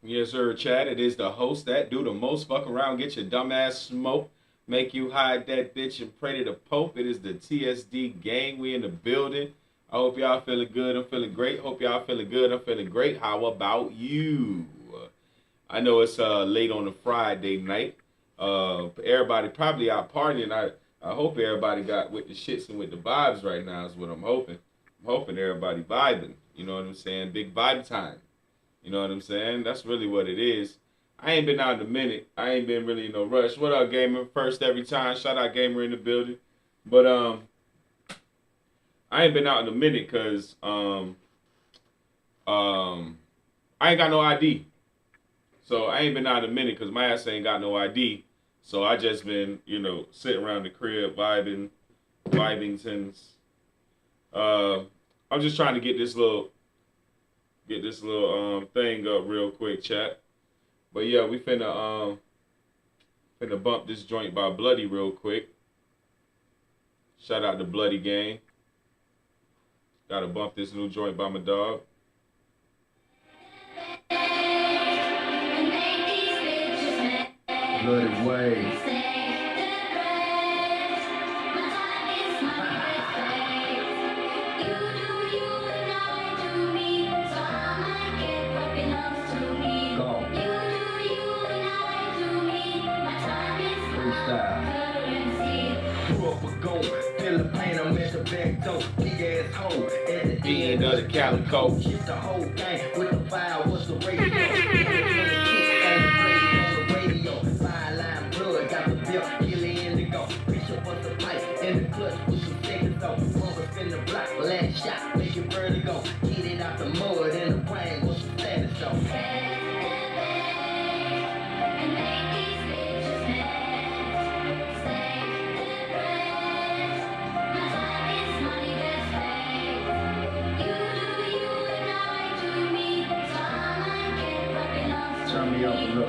Yes, sir, Chad. It is the host that do the most. Fuck around, get your dumb ass smoke, make you hide that bitch and pray to the Pope. It is the TSD gang. We in the building. I hope y'all feeling good. I'm feeling great. Hope y'all feeling good. I'm feeling great. How about you? I know it's late on a Friday night. Everybody probably out partying. I hope everybody got with the shits and with the vibes right now. Is what I'm hoping. I'm hoping everybody vibing. You know what I'm saying? Big vibe time. You know what I'm saying? That's really what it is. I ain't been out in a minute. I ain't been really in no rush. What up, gamer? First every time. Shout out gamer in the building. But I ain't been out in a minute because um I ain't got no ID. So I ain't been out in a minute because my ass ain't got no ID. So I just been, sitting around the crib vibing since uh I'm just trying to get this little thing up real quick, chat. But yeah, we finna bump this joint by Bloody real quick. Shout out to Bloody Gang. Gotta bump this new joint by my dog. Bloody way. At the end of the calico. Hit the whole thing with the fire, what's the radio? On the radio, fire line blood, got the bill, killing in the go. Bishop was the pipe in the clutch with some seconds though. Rumble spin the block, last shot, make it vertigo. Get it out the mud in the rain, what's the status though? Turn me up a little.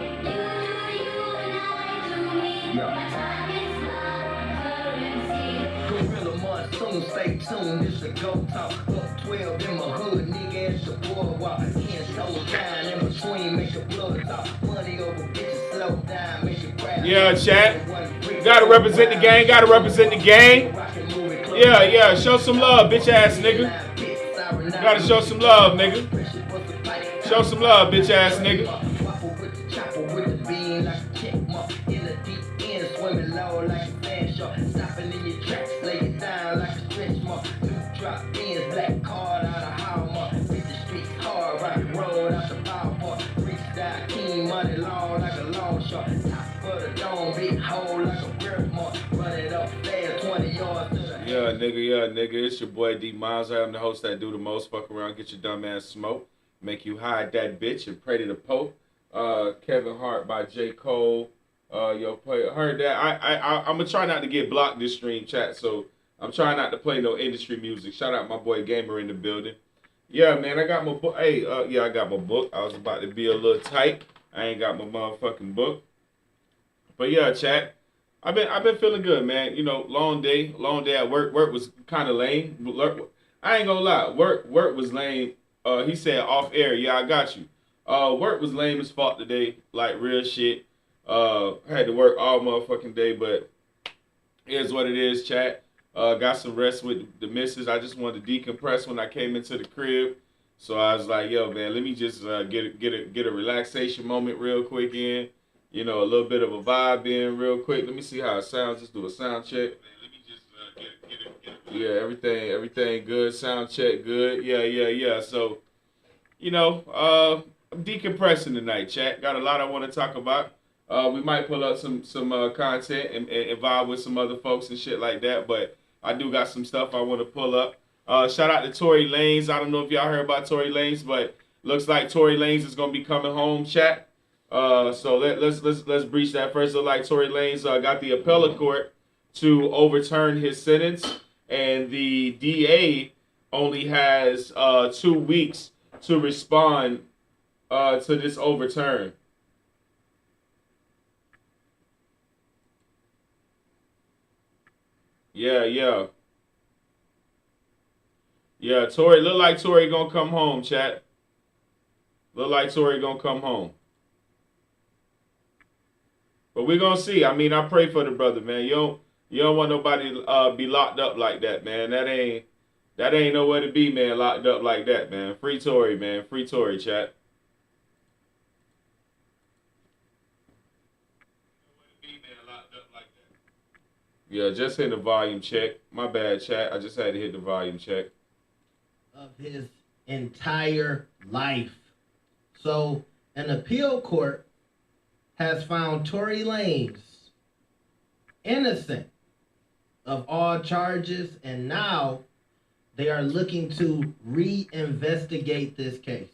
Gorilla monsoon, stay tuned, this a go talk. Up 12 in my hood, nigga at the boardwalk. Hands toes down in between, make the blood talk. Money over bitches, slow down, make it crash. Yeah, chat. Gotta represent the gang, gotta represent the gang. Yeah, show some love, bitch ass nigga. Gotta show some love, nigga. Show some love, bitch ass nigga. Yeah, nigga. It's your boy D Miles. I'm the host that do the most. Fuck around, get your dumb ass smoke. Make you hide that bitch and pray to the Pope. Kevin Hart by J. Cole. Heard that. I'm gonna try not to get blocked this stream chat, so I'm trying not to play no industry music. Shout out my boy Gamer in the building. Yeah, man, I got my book. Hey, I got my book. I was about to be a little tight. I ain't got my motherfucking book. But yeah, chat. I've been feeling good, man. Long day at work. Work was kind of lame. I ain't gonna lie. Work was lame. He said off air. Yeah, I got you. Work was lame as fuck today. Like real shit. Had to work all motherfucking day, but here's what it is, chat. Got some rest with the missus. I just wanted to decompress when I came into the crib. So I was like, yo, man, let me just get a relaxation moment real quick in. A little bit of a vibe in real quick. Let me see how it sounds. Just do a sound check. Let me just Yeah, everything good. Sound check good. Yeah. So, I'm decompressing tonight, chat. Got a lot I want to talk about. We might pull up some content and vibe with some other folks and shit like that. But I do got some stuff I want to pull up. Shout out to Tory Lanez. I don't know if y'all heard about Tory Lanez, but looks like Tory Lanez is gonna be coming home, chat. So let's breach that first. Look like Tory Lanez got the appellate court to overturn his sentence, and the DA only has 2 weeks to respond to this overturn. Yeah. Tory look like Tory gonna come home, chat. Look like Tory gonna come home. But we're gonna see. I mean, I pray for the brother, man. You don't want nobody be locked up like that, man. That ain't nowhere to be, man, locked up like that, man. Free Tory, man. Free Tory, chat. Yeah, just hit the volume check. My bad, chat. I just had to hit the volume check. Of his entire life. So, an appeal court has found Tory Lanez innocent of all charges, and now they are looking to reinvestigate this case.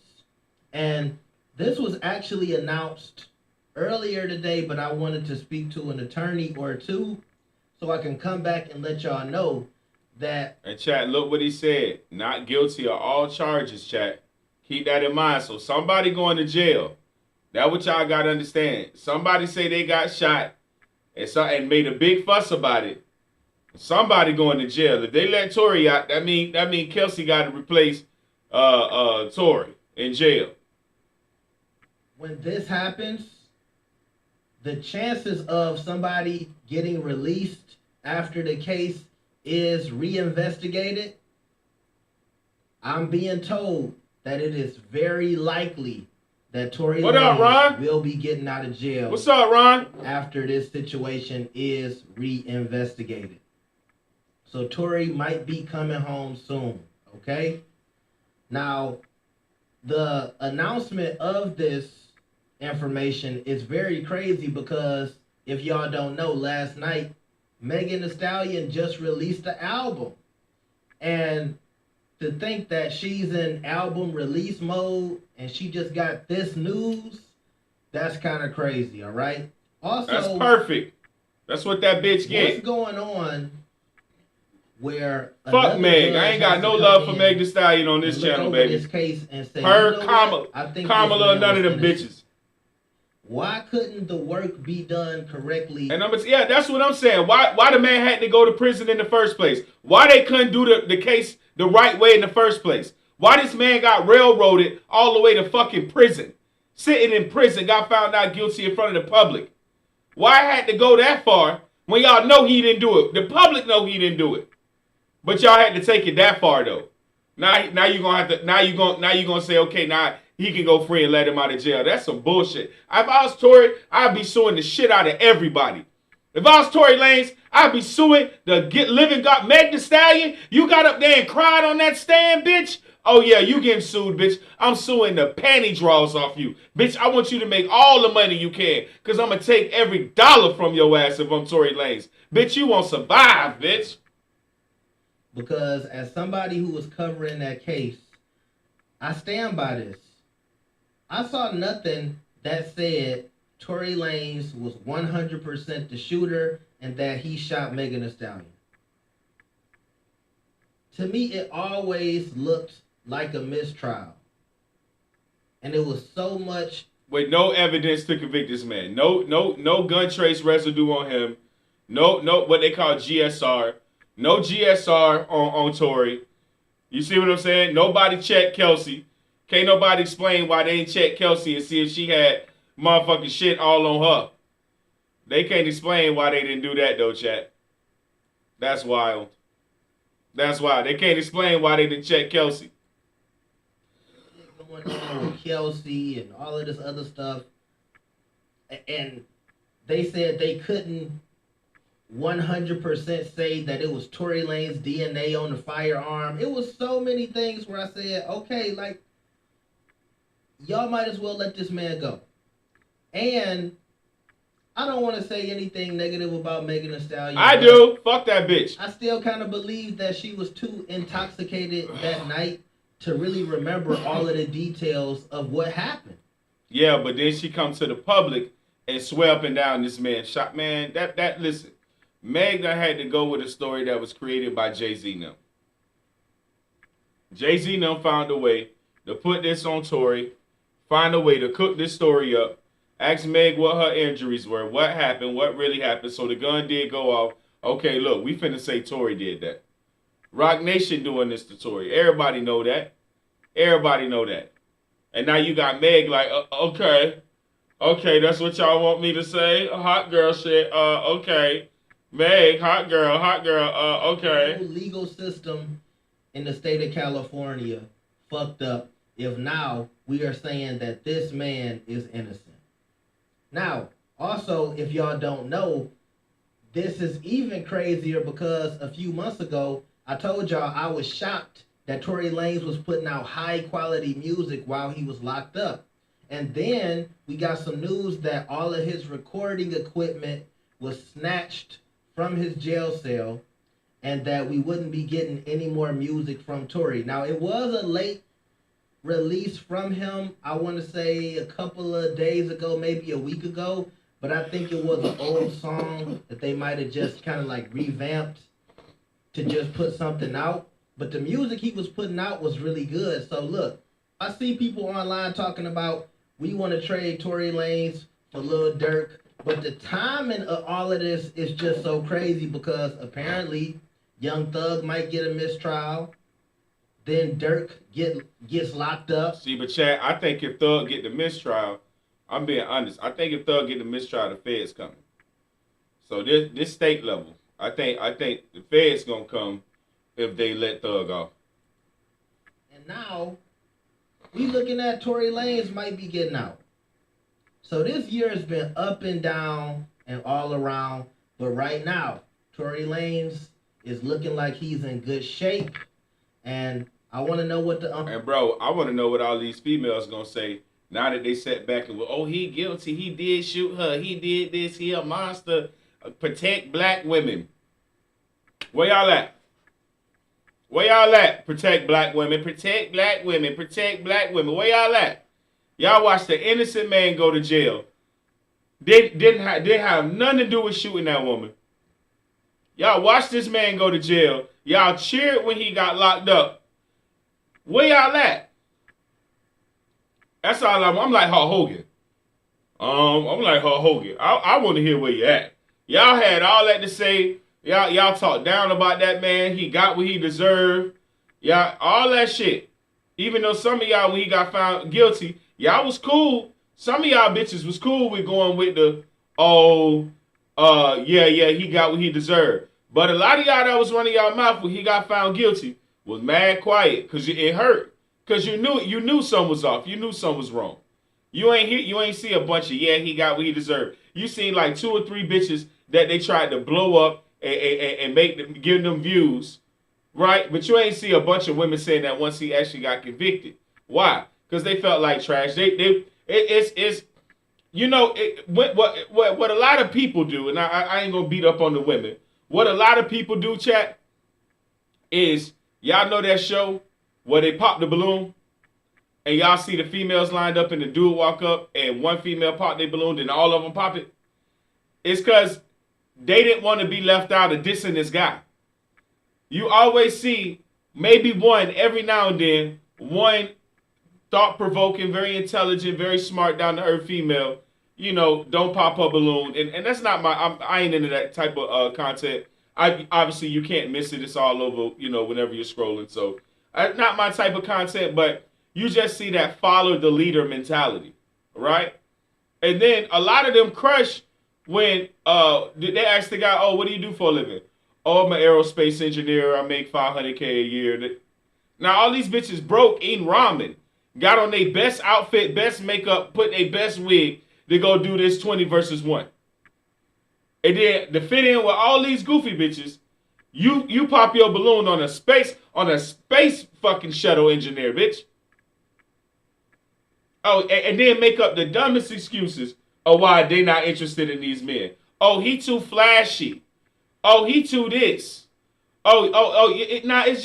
And this was actually announced earlier today, but I wanted to speak to an attorney or two so I can come back and let y'all know that. And chat, look what he said. Not guilty of all charges, chat. Keep that in mind. So somebody going to jail. That's what y'all got to understand. Somebody say they got shot and made a big fuss about it. Somebody going to jail. If they let Tory out, that mean Kelsey got to replace Tory in jail. When this happens, the chances of somebody getting released after the case is reinvestigated, I'm being told that it is very likely that Tory Lanez will be getting out of jail. What's up, Ron? After this situation is reinvestigated. So Tory might be coming home soon, okay? Now, the announcement of this information is very crazy because if y'all don't know, last night, Megan Thee Stallion just released an album. And to think that she's in album release mode and she just got this news, that's kind of crazy, all right? Also, that's perfect. That's what that bitch get. What's going on where fuck Meg? I ain't got no love for Meg Thee Stallion on this channel, baby. This case and say, her, you know Kamala, none of them bitches. Why couldn't the work be done correctly? And yeah, that's what I'm saying. Why the man had to go to prison in the first place? Why they couldn't do the case the right way in the first place? Why this man got railroaded all the way to fucking prison? Sitting in prison, got found out guilty in front of the public. Why had to go that far when y'all know he didn't do it? The public know he didn't do it. But y'all had to take it that far though. Now you're gonna have to. Now you're gonna say, okay, now he can go free and let him out of jail. That's some bullshit. If I was Tory, I'd be suing the shit out of everybody. If I was Tory Lanez, I'd be suing the living God. Meg Thee Stallion, you got up there and cried on that stand, bitch. Oh yeah, you getting sued, bitch. I'm suing the panty draws off you. Bitch, I want you to make all the money you can. Because I'm going to take every dollar from your ass if I'm Tory Lanez. Bitch, you won't survive, bitch. Because as somebody who was covering that case, I stand by this. I saw nothing that said Tory Lanez was 100% the shooter and that he shot Megan Thee Stallion. To me, it always looked like a mistrial. And it was so much... With no evidence to convict this man. No gun trace residue on him. No what they call GSR. No GSR on Tory. You see what I'm saying? Nobody checked Kelsey. Can't nobody explain why they ain't checked Kelsey and see if she had motherfucking shit all on her. They can't explain why they didn't do that though, chat. That's wild. That's why. They can't explain why they didn't check Kelsey. Going on with Kelsey and all of this other stuff. And they said they couldn't 100% say that it was Tory Lanez's DNA on the firearm. It was so many things where I said, okay, like, y'all might as well let this man go. And I don't want to say anything negative about Megan Thee Stallion. I do. Fuck that bitch. I still kind of believe that she was too intoxicated that night to really remember all of the details of what happened. Yeah, but then she comes to the public and swear up and down this man shot. Man, that listen, Meg done had to go with a story that was created by Jay-Z now. Jay-Z now found a way to put this on Tory, find a way to cook this story up, ask Meg what her injuries were, what happened, what really happened. So the gun did go off. Okay, look, we finna say Tory did that. Rock Nation doing this to Tory. Everybody know that. Everybody know that. And now you got Meg like, okay. Okay, that's what y'all want me to say? Hot girl shit. Okay. Meg, hot girl, okay. The whole legal system in the state of California fucked up if now we are saying that this man is innocent. Now, also, if y'all don't know, this is even crazier because a few months ago, I told y'all I was shocked that Tory Lanez was putting out high quality music while he was locked up. And then we got some news that all of his recording equipment was snatched from his jail cell and that we wouldn't be getting any more music from Tory. Now, it was a late release from him, I want to say a couple of days ago, maybe a week ago, but I think it was an old song that they might have just kind of like revamped to just put something out. But the music he was putting out was really good. So look, I see people online talking about we want to trade Tory Lanez for Lil Durk, but the timing of all of this is just so crazy because apparently Young Thug might get a mistrial. Then Durk gets locked up. See, but Chad, I think if Thug get the mistrial, I'm being honest. I think if Thug get the mistrial, the Fed's coming. So this state level, I think the Fed's gonna come if they let Thug off. And now we looking at Tory Lanez might be getting out. So this year has been up and down and all around. But right now, Tory Lanez is looking like he's in good shape. And I want to know what the... And bro, I want to know what all these females going to say now that they sat back and, oh, he guilty. He did shoot her. He did this. He a monster. Protect black women. Where y'all at? Where y'all at? Protect black women. Protect black women. Protect black women. Where y'all at? Y'all watched the innocent man go to jail. Didn't have nothing to do with shooting that woman. Y'all watched this man go to jail. Y'all cheered when he got locked up. Where y'all at? That's all I'm like Hulk Hogan. I'm like Hulk Hogan. I want to hear where you at. Y'all had all that to say. Y'all talked down about that man. He got what he deserved. Y'all, all that shit. Even though some of y'all, when he got found guilty, y'all was cool. Some of y'all bitches was cool with going with the, he got what he deserved. But a lot of y'all that was running y'all mouth when he got found guilty was mad quiet because it hurt. Because you knew something was off. You knew something was wrong. You ain't see a bunch of, he got what he deserved. You seen like 2 or 3 bitches that they tried to blow up and make them, give them views, right? But you ain't see a bunch of women saying that once he actually got convicted. Why? Because they felt like trash. What a lot of people do, and I ain't gonna beat up on the women. What a lot of people do, chat, is y'all know that show where they pop the balloon and y'all see the females lined up and the dude walk up and one female pop their balloon and all of them pop it? It's because they didn't want to be left out of dissing this guy. You always see maybe one every now and then, one thought-provoking, very intelligent, very smart, down-to-earth female, don't pop a balloon. And that's not I ain't into that type of content. Obviously, you can't miss it. It's all over, whenever you're scrolling. So, not my type of content, but you just see that follow the leader mentality, right? And then a lot of them crush when they ask the guy, oh, what do you do for a living? Oh, I'm an aerospace engineer. I make $500K a year. Now, all these bitches broke eating ramen. Got on their best outfit, best makeup, put their best wig to go do this 20 versus 1. And then to fit in with all these goofy bitches, you pop your balloon on a space fucking shuttle engineer, bitch. Oh, and then make up the dumbest excuses of why they not interested in these men. Oh, he too flashy. Oh, he too this. It's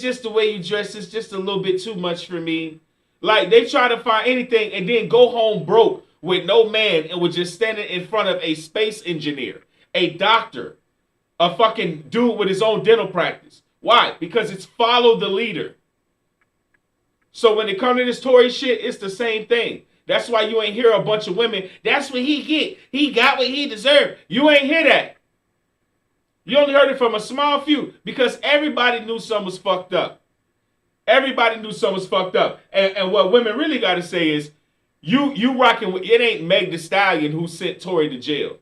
just the way you dress. It's just a little bit too much for me. Like, they try to find anything and then go home broke with no man and was just standing in front of a space engineer, a doctor, a fucking dude with his own dental practice. Why? Because it's follow the leader. So when it comes to this Tory shit, it's the same thing. That's why you ain't hear a bunch of women. That's what he get. He got what he deserved. You ain't hear that. You only heard it from a small few because everybody knew something was fucked up. Everybody knew something was fucked up. And what women really got to say is, you rocking with, it ain't Meg the Stallion who sent Tory to jail.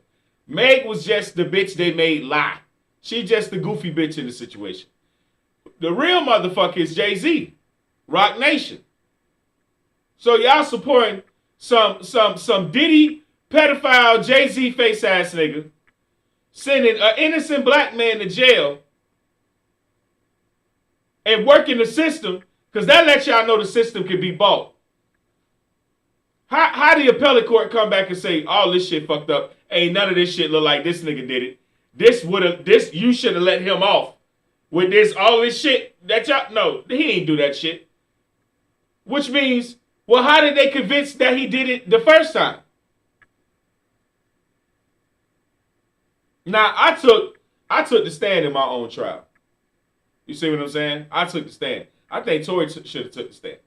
Meg was just the bitch they made lie. She just the goofy bitch in the situation. The real motherfucker is Jay-Z, Rock Nation. So y'all supporting some Diddy pedophile Jay-Z face ass nigga sending an innocent black man to jail and working the system, because that lets y'all know the system can be bought. How the appellate court come back and say all this shit fucked up? Ain't none of this shit look like this nigga did it. You should have let him off with this, all this shit that y'all, no, he ain't do that shit. Which means, well, how did they convince that he did it the first time? Now, I took the stand in my own trial. You see what I'm saying? I took the stand. I think Tory should have took the stand.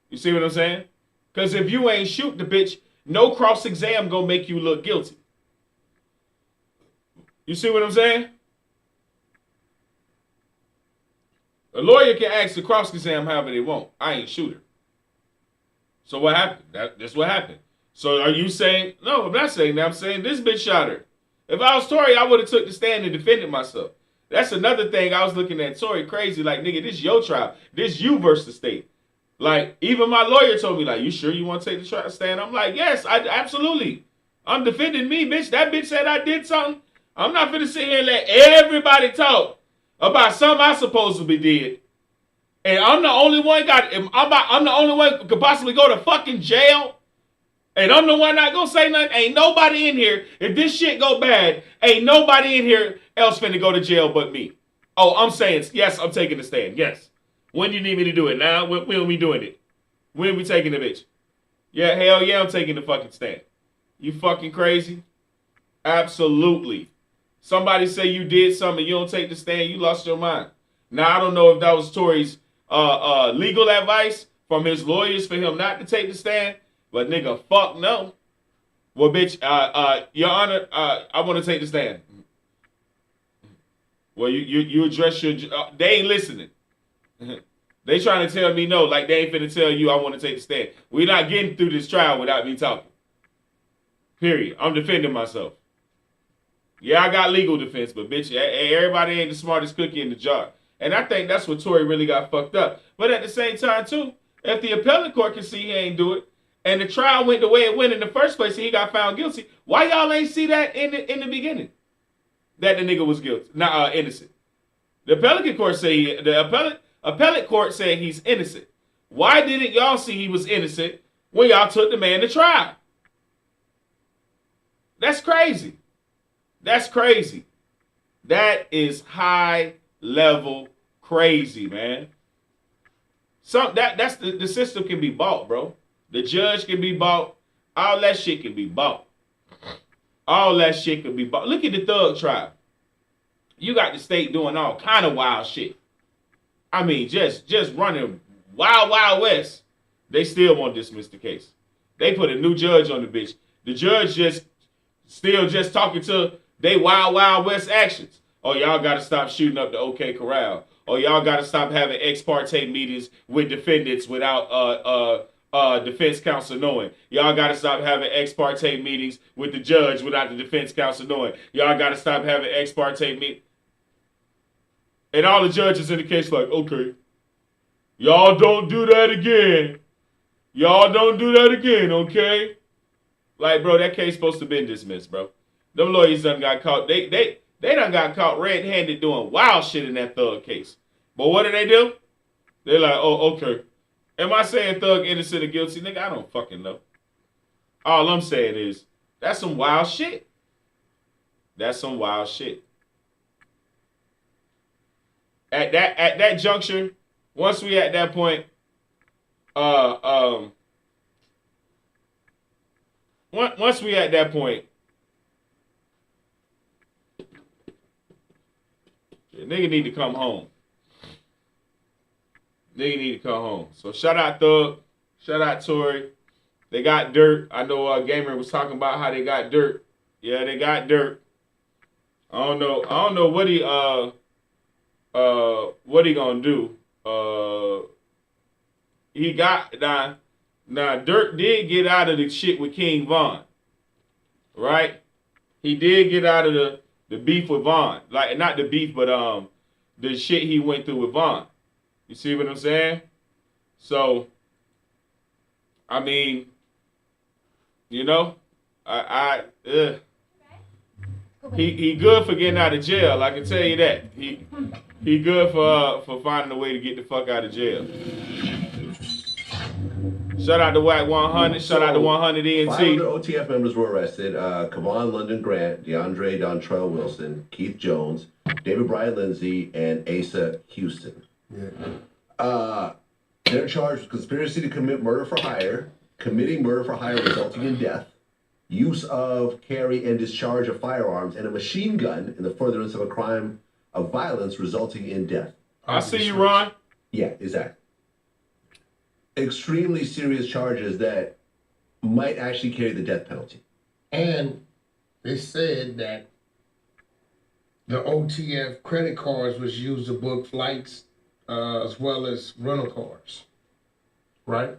You see what I'm saying? Because if you ain't shoot the bitch, no cross-exam gonna make you look guilty. You see what I'm saying? A lawyer can ask the cross-exam however they want. I ain't shoot her. So what happened? That's what happened. So are you saying, no, I'm not saying that. I'm saying this bitch shot her. If I was Tory, I would have took the stand and defended myself. That's another thing. I was looking at Tory crazy, like, nigga, this your trial. This you versus the state. Like, even my lawyer told me, like, you sure you want to take the trial stand? I'm like, yes, absolutely. I'm defending me, bitch. That bitch said I did something. I'm not finna sit here and let everybody talk about something I supposedly did. And I'm the only one I'm the only one who could possibly go to fucking jail. And I'm the one not gonna say nothing. Ain't nobody in here. If this shit go bad, ain't nobody in here else finna go to jail but me. Oh, I'm saying, yes, I'm taking the stand. Yes. When do you need me to do it? Now? When are we doing it? When are we taking the bitch? Yeah, hell yeah, I'm taking the fucking stand. You fucking crazy? Absolutely. Somebody say you did something, you don't take the stand, you lost your mind. Now, I don't know if that was Tory's legal advice from his lawyers for him not to take the stand, but nigga, fuck no. Well, bitch, Your Honor, I want to take the stand. Well, you address your... they ain't listening. They trying to tell me no, like they ain't finna tell you I want to take the stand. We're not getting through this trial without me talking. Period. I'm defending myself. Yeah, I got legal defense, but bitch, everybody ain't the smartest cookie in the jar. And I think that's what Tory really got fucked up. But at the same time, too, if the appellate court can see he ain't do it, and the trial went the way it went in the first place and he got found guilty, why y'all ain't see that in the beginning? That the nigga was guilty, not innocent. The appellate court say appellate court said he's innocent. Why didn't y'all see he was innocent when y'all took the man to trial? That's crazy. That's crazy. That is high level crazy, man. That's the system can be bought, bro. The judge can be bought. All that shit can be bought. All that shit can be bought. Look at the Thug trial. You got the state doing all kind of wild shit. I mean, just running wild west. They still won't dismiss the case. They put a new judge on the bitch. The judge just talking to they wild west actions. Oh, y'all got to stop shooting up the OK Corral. Oh, y'all got to stop having ex parte meetings with defendants without defense counsel knowing. Y'all got to stop having ex parte meetings with the judge without the defense counsel knowing. Y'all got to stop having ex parte meetings. And all the judges in the case like, okay, y'all don't do that again. Y'all don't do that again, okay? Like, bro, that case supposed to been dismissed, bro. Them lawyers done got caught. They done got caught red-handed doing wild shit in that Thug case. But what do? They're like, oh, okay. Am I saying Thug innocent or guilty? Nigga, I don't fucking know. All I'm saying is, that's some wild shit. That's some wild shit. At that juncture, once we at that point, once we at that point, the nigga need to come home. Nigga need to come home. So shout out Thug, shout out Tory. They got dirt. I know Gamer was talking about how they got dirt. Yeah, they got dirt. I don't know what he gonna do. He got now Dirk did get out of the shit with King Von, right? He did get out of the beef with Von. Like not the beef, but the shit he went through with Von. You see what I'm saying? So I mean, you know, he good for getting out of jail. I can tell you that. He good for finding a way to get the fuck out of jail. Shout out to Whack 100. Shout out to 100 ENT. 500 OTF members were arrested. Kavon London Grant, DeAndre Dontrell Wilson, Keith Jones, David Brian Lindsay, and Asa Houston. Yeah. They're charged with conspiracy to commit murder for hire, committing murder for hire resulting in death, use of, carry, and discharge of firearms, and a machine gun in the furtherance of a crime of violence resulting in death. I see you, Ron. Yeah, exactly. Extremely serious charges that might actually carry the death penalty. And they said that the OTF credit cards was used to book flights as well as rental cars, right?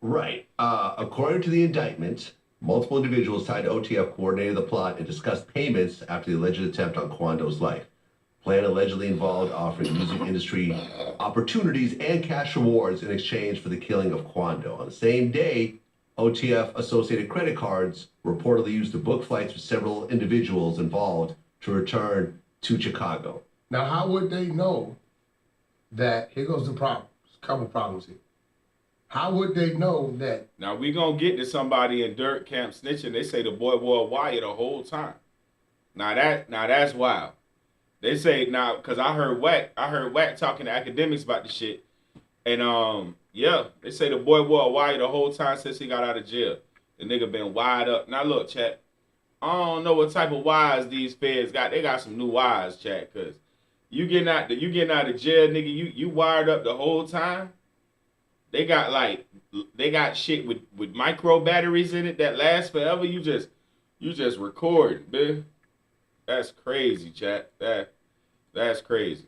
Right. According to the indictment, multiple individuals tied to OTF coordinated the plot and discussed payments after the alleged attempt on Kwando's life. Plan allegedly involved offering music industry opportunities and cash rewards in exchange for the killing of Kwando. On the same day, OTF associated credit cards reportedly used to book flights for several individuals involved to return to Chicago. Now, how would they know that? Here goes the problem. There's a couple problems here. How would they know that? Now we gonna get to somebody in Dirt Camp snitching. They say the boy wore a wire the whole time. Now that's wild. They say now because I heard Wack talking to academics about the shit, and yeah, they say the boy wore a wire the whole time since he got out of jail. The nigga been wired up. Now look, chat. I don't know what type of wires these feds got. They got some new wires, chat. Cause you getting out of jail, nigga. You wired up the whole time. They got shit with micro batteries in it that last forever. You just record, man. That's crazy, chat. That's crazy.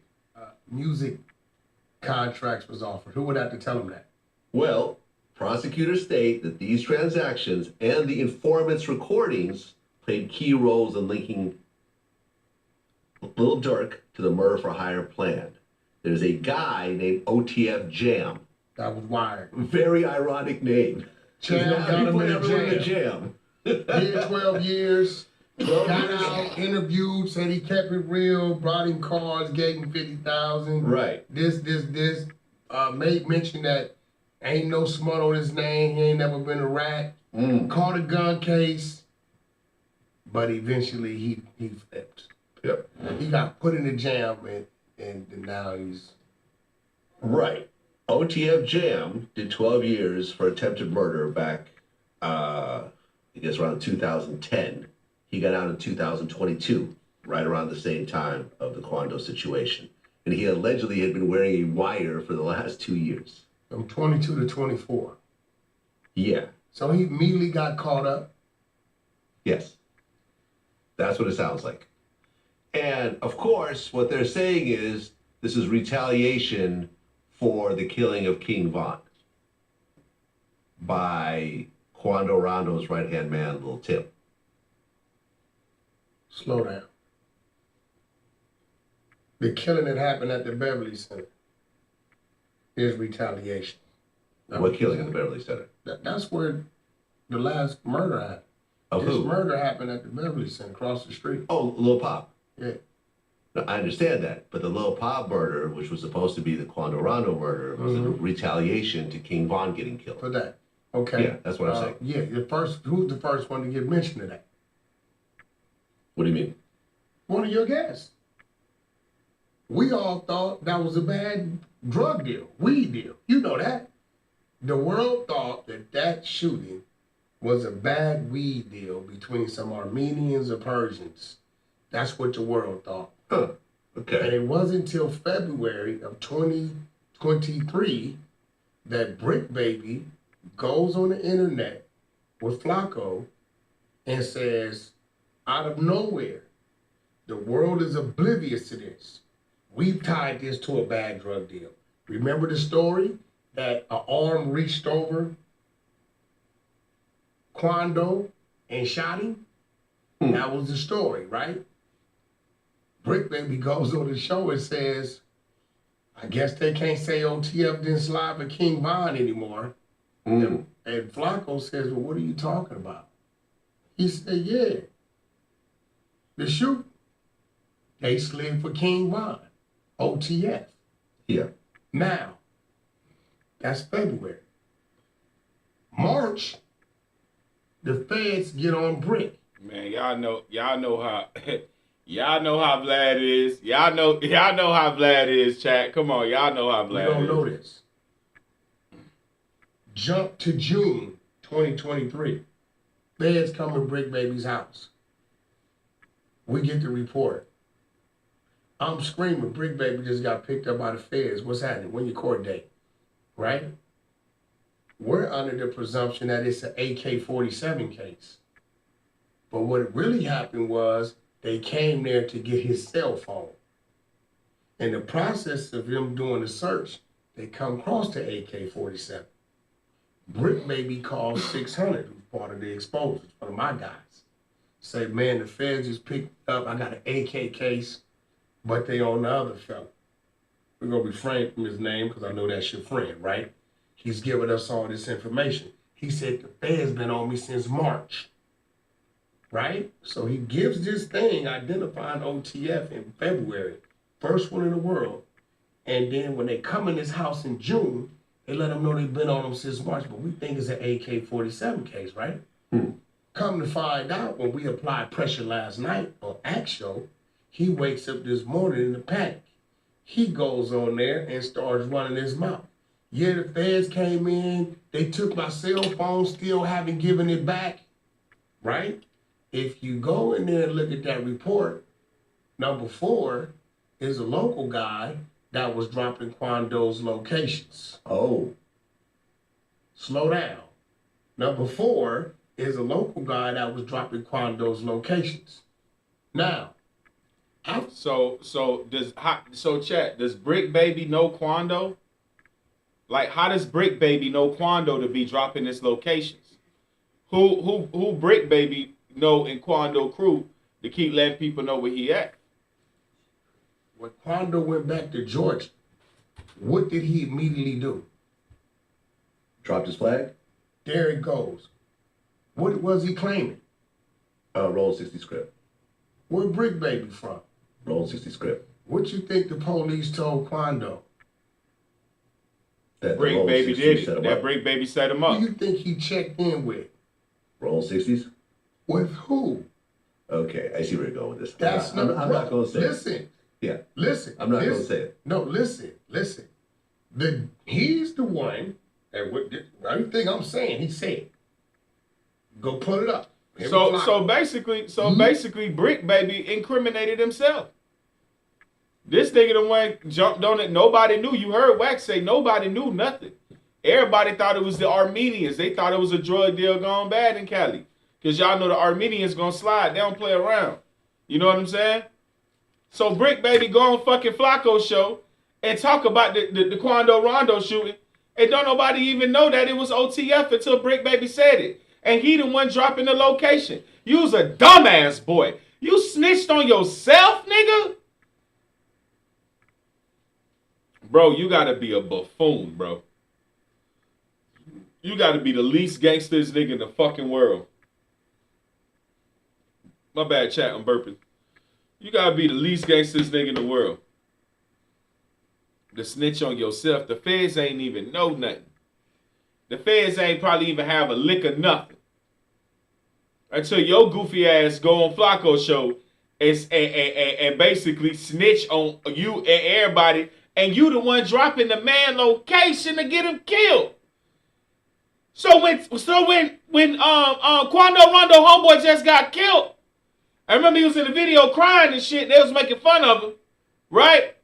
Music contracts was offered. Who would have to tell them that? Well, prosecutors state that these transactions and the informant's recordings played key roles in linking Lil Durk to the murder for hire plan. There's a guy named OTF Jam. That was wired. Very ironic name. Jam got him in a jam. Did 12 years. Got out, interviewed, said he kept it real, brought him cars, gave him 50,000. Right. This. Made mention that ain't no smut on his name. He ain't never been a rat. Caught a gun case, but eventually he flipped. Yep. He got put in the jam, and now he's right. OTF Jam did 12 years for attempted murder back, I guess around 2010. He got out in 2022, right around the same time of the Kwando situation. And he allegedly had been wearing a wire for the last 2 years. From 22 to 24. Yeah. So he immediately got caught up? Yes. That's what it sounds like. And, of course, what they're saying is this is retaliation for the killing of King Von by Kwando Rondo's right-hand man, Lil Tim. Slow down. The killing that happened at the Beverly Center is retaliation. What killing at the Beverly Center? That's where the last murder happened. Of this who? murder happened at the Beverly Center, across the street. Oh, Lil Pop. Yeah. Now, I understand that, but the Lil Pop murder, which was supposed to be the Kwando Rondo murder, was a retaliation to King Von getting killed. For that. Okay. Yeah, that's what I'm saying. Yeah, who's the first one to give mention to that? What do you mean? One of your guests. We all thought that was a bad drug deal, weed deal. You know that. The world thought that shooting was a bad weed deal between some Armenians or Persians. That's what the world thought. Huh. And Okay. it wasn't until February of 2023 that Brick Baby goes on the internet with Flacco and says, out of nowhere, the world is oblivious to this. We've tied this to a bad drug deal. Remember the story that an arm reached over Quando and shot him? That was the story, right? Brick Baby goes on the show and says, I guess they can't say OTF didn't slide for King Von anymore. And Flacco says, well, what are you talking about? He said, yeah. The shoot, they slid for King Von, OTF. Yeah. Now, that's February. March, the feds get on Brick. Man, y'all know how y'all know how Vlad is. Y'all know how Vlad is, chat. Come on, y'all know how Vlad is. You don't know this. Jump to June 2023. Feds come to Brick Baby's house. We get the report. I'm screaming, Brick Baby just got picked up by the feds. What's happening? When your court date? Right? We're under the presumption that it's an AK-47 case. But what really happened was they came there to get his cell phone. In the process of them doing the search, they come across the AK-47. Brick Baby called 600, who's part of the exposures, one of my guys. Say, man, the feds just picked up, I got an AK case, but they on the other fella. We're going to refrain from his name because I know that's your friend, right? He's giving us all this information. He said the feds been on me since March, right? So he gives this thing identifying OTF in February, first one in the world. And then when they come in this house in June, they let them know they've been on them since March, but we think it's an AK-47 case, right? Come to find out, when we applied pressure last night on Axo, he wakes up this morning in a panic. He goes on there and starts running his mouth. Yeah, the feds came in, they took my cell phone, still haven't given it back, right? If you go in there and look at that report, number 4 is a local guy that was dropping Quando's locations. Oh. Slow down. Number 4 is a local guy that was dropping Quando's locations. Now, So chat, does Brick Baby know Quando? Like, how does Brick Baby know Quando to be dropping his locations? Who Brick Baby know in Quando crew to keep letting people know where he at? when Quando went back to Georgia, what did he immediately do? Dropped his flag? There it goes. What was he claiming? Roll 60 script. Where Brick Baby from? Roll 60 script. What you think the police told Quando? That Brick Roll Baby 60 did it. set him That up. Brick Baby set him Who up. you think he checked in with? Roll 60s? With who? Okay, I see where you're going with this. That's I'm not going to say it. Listen. Yeah. Listen. I'm not going to say it. No, listen. He's the one that everything I'm saying, he said. Go pull it up. So basically, Brick Baby incriminated himself. This nigga the one jumped on it. Nobody knew. You heard Wax say nobody knew nothing. Everybody thought it was the Armenians. They thought it was a drug deal gone bad in Cali. Because y'all know the Armenians gonna slide. They don't play around. You know what I'm saying? So Brick Baby go on fucking Flacco's show and talk about the Quando Rondo shooting. And don't nobody even know that it was OTF until Brick Baby said it. And he the one dropping the location. You was a dumbass boy. You snitched on yourself, nigga? Bro, you gotta be a buffoon, bro. You gotta be the least gangsters nigga in the fucking world. My bad, chat, I'm burping. You gotta be the least gangsters nigga in the world. To snitch on yourself. The feds ain't even know nothing. The feds ain't probably even have a lick of nothing. Until your goofy ass go on Flacco's show and basically snitch on you and everybody, and you the one dropping the man location to get him killed. So when Quando Rondo homeboy just got killed, I remember he was in the video crying and shit. They was making fun of him, right?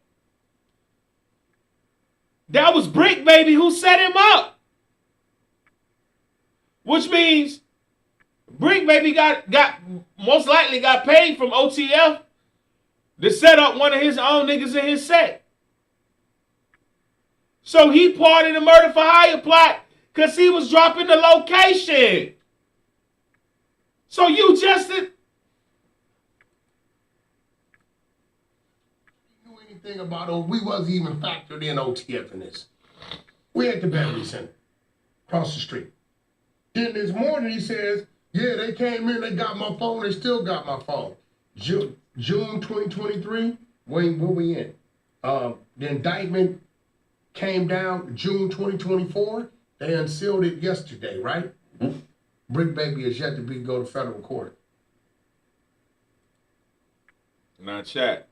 That was Brick Baby who set him up. Which means Brick Baby got most likely got paid from OTF to set up one of his own niggas in his set. So he part of the murder for hire plot because he was dropping the location. So you just Knew anything about we wasn't even factored in OTF in this. We at the Battery Center, across the street. Then this morning he says, yeah, they came in, they got my phone, they still got my phone. June 2023, where we in? The indictment came down June 2024. They unsealed it yesterday, right? Mm-hmm. Brick Baby is yet to go to federal court. Now, chat.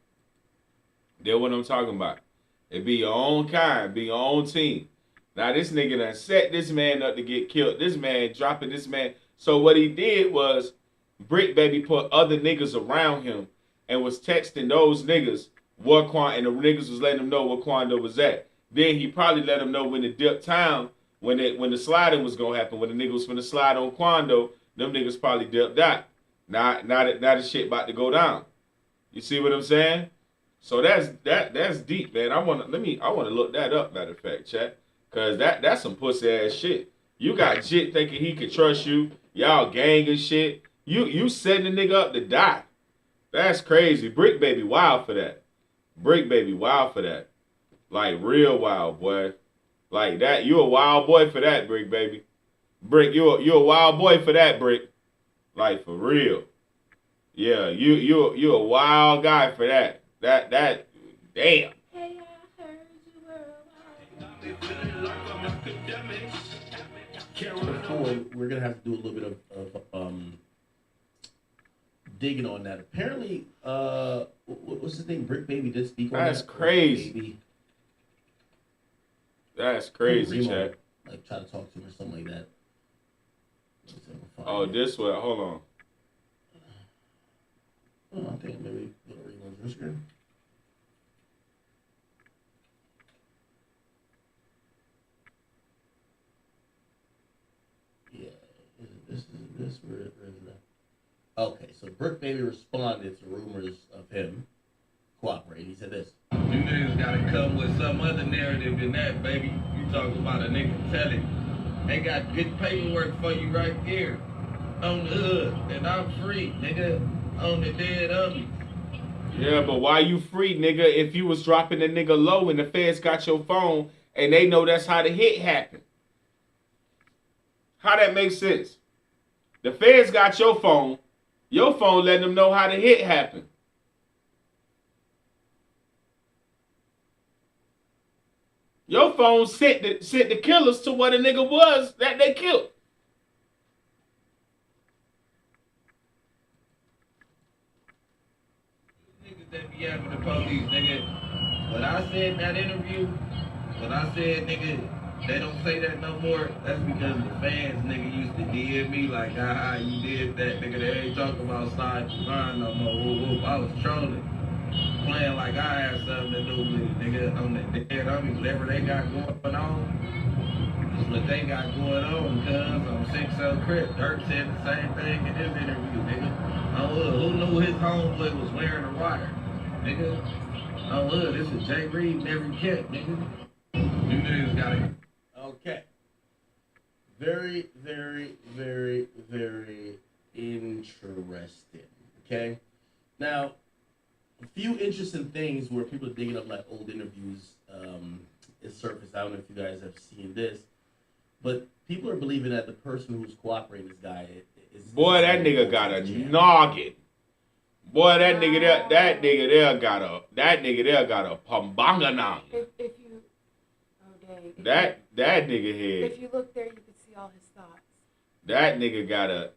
That's what I'm talking about. It be your own kind, be your own team. Now, this nigga done set this man up to get killed. This man dropping this man. So what he did was Brick Baby put other niggas around him and was texting those niggas what and the niggas was letting him know where Quando was at. Then he probably let him know when the dip town, when the sliding was gonna happen, when the niggas was gonna slide on Quando, them niggas probably dipped out. Now the shit about to go down. You see what I'm saying? So that's deep, man. I wanna look that up, matter of fact, chat. Cause that's some pussy ass shit. You got Jit thinking he could trust you. Y'all gang and shit. You setting the nigga up to die. That's crazy. Brick Baby wild for that. Brick Baby wild for that. Like real wild, boy. Like that. You a wild boy for that, Brick Baby. Brick, you a wild boy for that, Brick. Like for real. Yeah, you a wild guy for that. That damn. Hey, I heard you were Before, we're gonna have to do a little bit of digging on that. Apparently, what's his name? Brick Baby did speak on that. That's crazy. That's crazy, Chad. Like try to talk to him or something like that. Oh, this way. Hold on. Oh, I think maybe Remo's Instagram. Yeah, this where is that? Okay, so Brick Baby responded to rumors of him cooperating. He said this. You niggas gotta come with some other narrative than that, baby. You talk about a nigga telling. They got good paperwork for you right there on the hood, and I'm free, nigga, on the dead of me. Yeah, but why you free, nigga, if you was dropping the nigga low and the feds got your phone and they know that's how the hit happened? How that makes sense? The feds got your phone letting them know how the hit happened. Your phone sent the killers to what a nigga was that they killed. Niggas that be after the police, nigga. What I said in that interview, nigga, they don't say that no more. That's because the fans, nigga, used to DM me like, you did that, nigga. They ain't talking about slide line no more. Whoop, whoop. I was trolling. Playing like I had something to do with it, nigga. On the dead homies, whatever they got going on, is what they got going on, cuz on 6-0 Crip. Dirk said the same thing in his interview, nigga. Who knew his homeboy was wearing a wire, nigga? This is Jay Reed and every kid, nigga. You niggas gotta. Okay. Very, very, very, very interesting. Okay? Now, a few interesting things where people are digging up like old interviews is surfaced. I don't know if you guys have seen this, but people are believing that the person who's cooperating this guy is. Boy, that nigga got a noggin. Boy, that nigga there got a pambanganang. If you, oh dang. That nigga head. If you look there, you can see all his thoughts. That nigga got a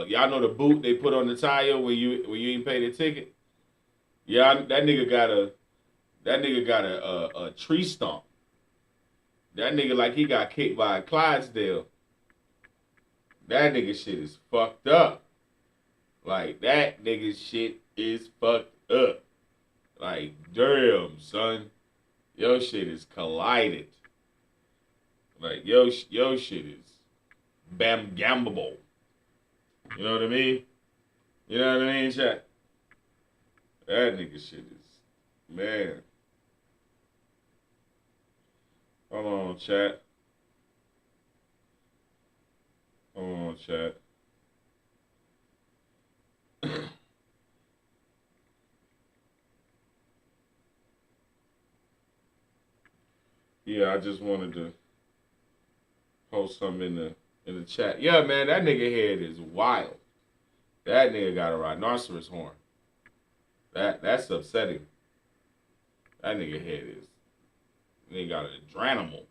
y'all know the boot they put on the tire when you ain't pay the ticket? Yeah, that nigga got a tree stump. That nigga like he got kicked by a Clydesdale. That nigga shit is fucked up. Like that nigga shit is fucked up. Like damn son. Your shit is collided. Like yo shit is bam gambable. You know what I mean? You know what I mean, chat? That nigga shit is, man. Hold on, chat. Hold on, chat. Yeah, I just wanted to post something in the chat. Yeah, man, that nigga head is wild. That nigga got a rhinoceros horn. That's upsetting. That nigga head is. Nigga got an dranimal.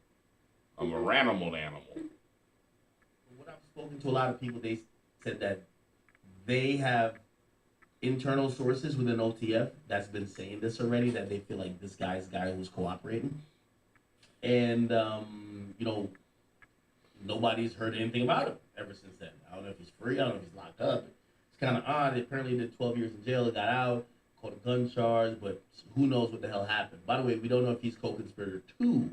A maranimal animal. What I've spoken to a lot of people, they said that they have internal sources within OTF that's been saying this already, that they feel like this guy's the guy who's cooperating. And, you know, nobody's heard anything about him ever since then. I don't know if he's free. I don't know if he's locked up. It's kind of odd. Apparently he did 12 years in jail. He got out, caught a gun charge, but who knows what the hell happened. By the way, we don't know if he's co-conspirator 2,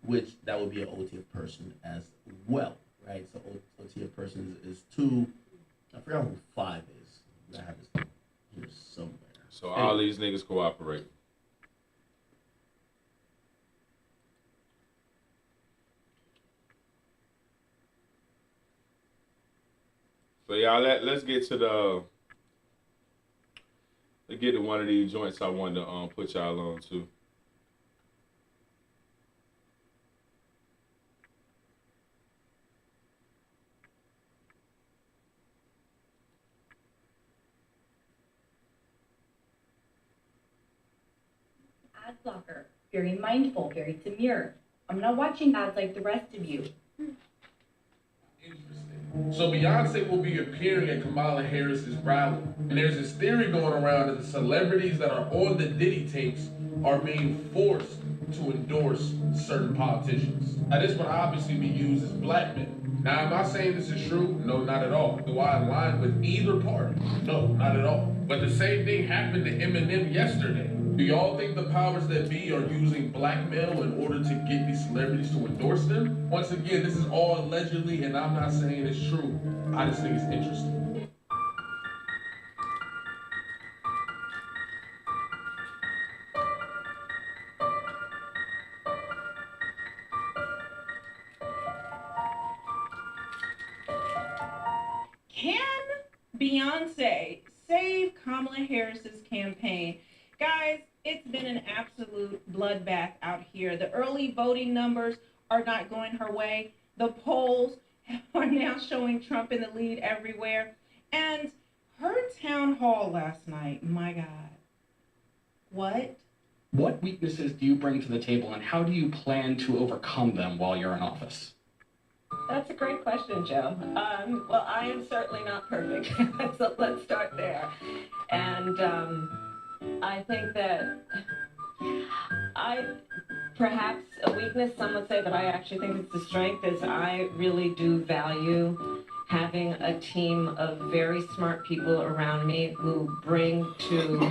which that would be an OTF person as well, right? So OTF person is 2. I forgot who 5 is. I have this here somewhere. So all these niggas cooperate. So y'all, let's get to one of these joints I wanted to put y'all on to. Ad blocker, very mindful, very demure. I'm not watching ads like the rest of you. Interesting. So Beyonce will be appearing at Kamala Harris's rally. And there's this theory going around that the celebrities that are on the Diddy tapes are being forced to endorse certain politicians. Now this would obviously be used as blackmail. Now am I saying this is true? No, not at all. Do I align with either party? No, not at all. But the same thing happened to Eminem yesterday. Do y'all think the powers that be are using blackmail in order to get these celebrities to endorse them? Once again, this is all allegedly, and I'm not saying it's true. I just think it's interesting. Can Beyonce save Kamala Harris's campaign? Guys, it's been an absolute bloodbath out here. The early voting numbers are not going her way. The polls are now showing Trump in the lead everywhere. And her town hall last night, my God. What? What weaknesses do you bring to the table, and how do you plan to overcome them while you're in office? That's a great question, Joe. Well, I am certainly not perfect, so let's start there. And I think that perhaps a weakness, some would say, but I actually think it's a strength, is I really do value having a team of very smart people around me who bring to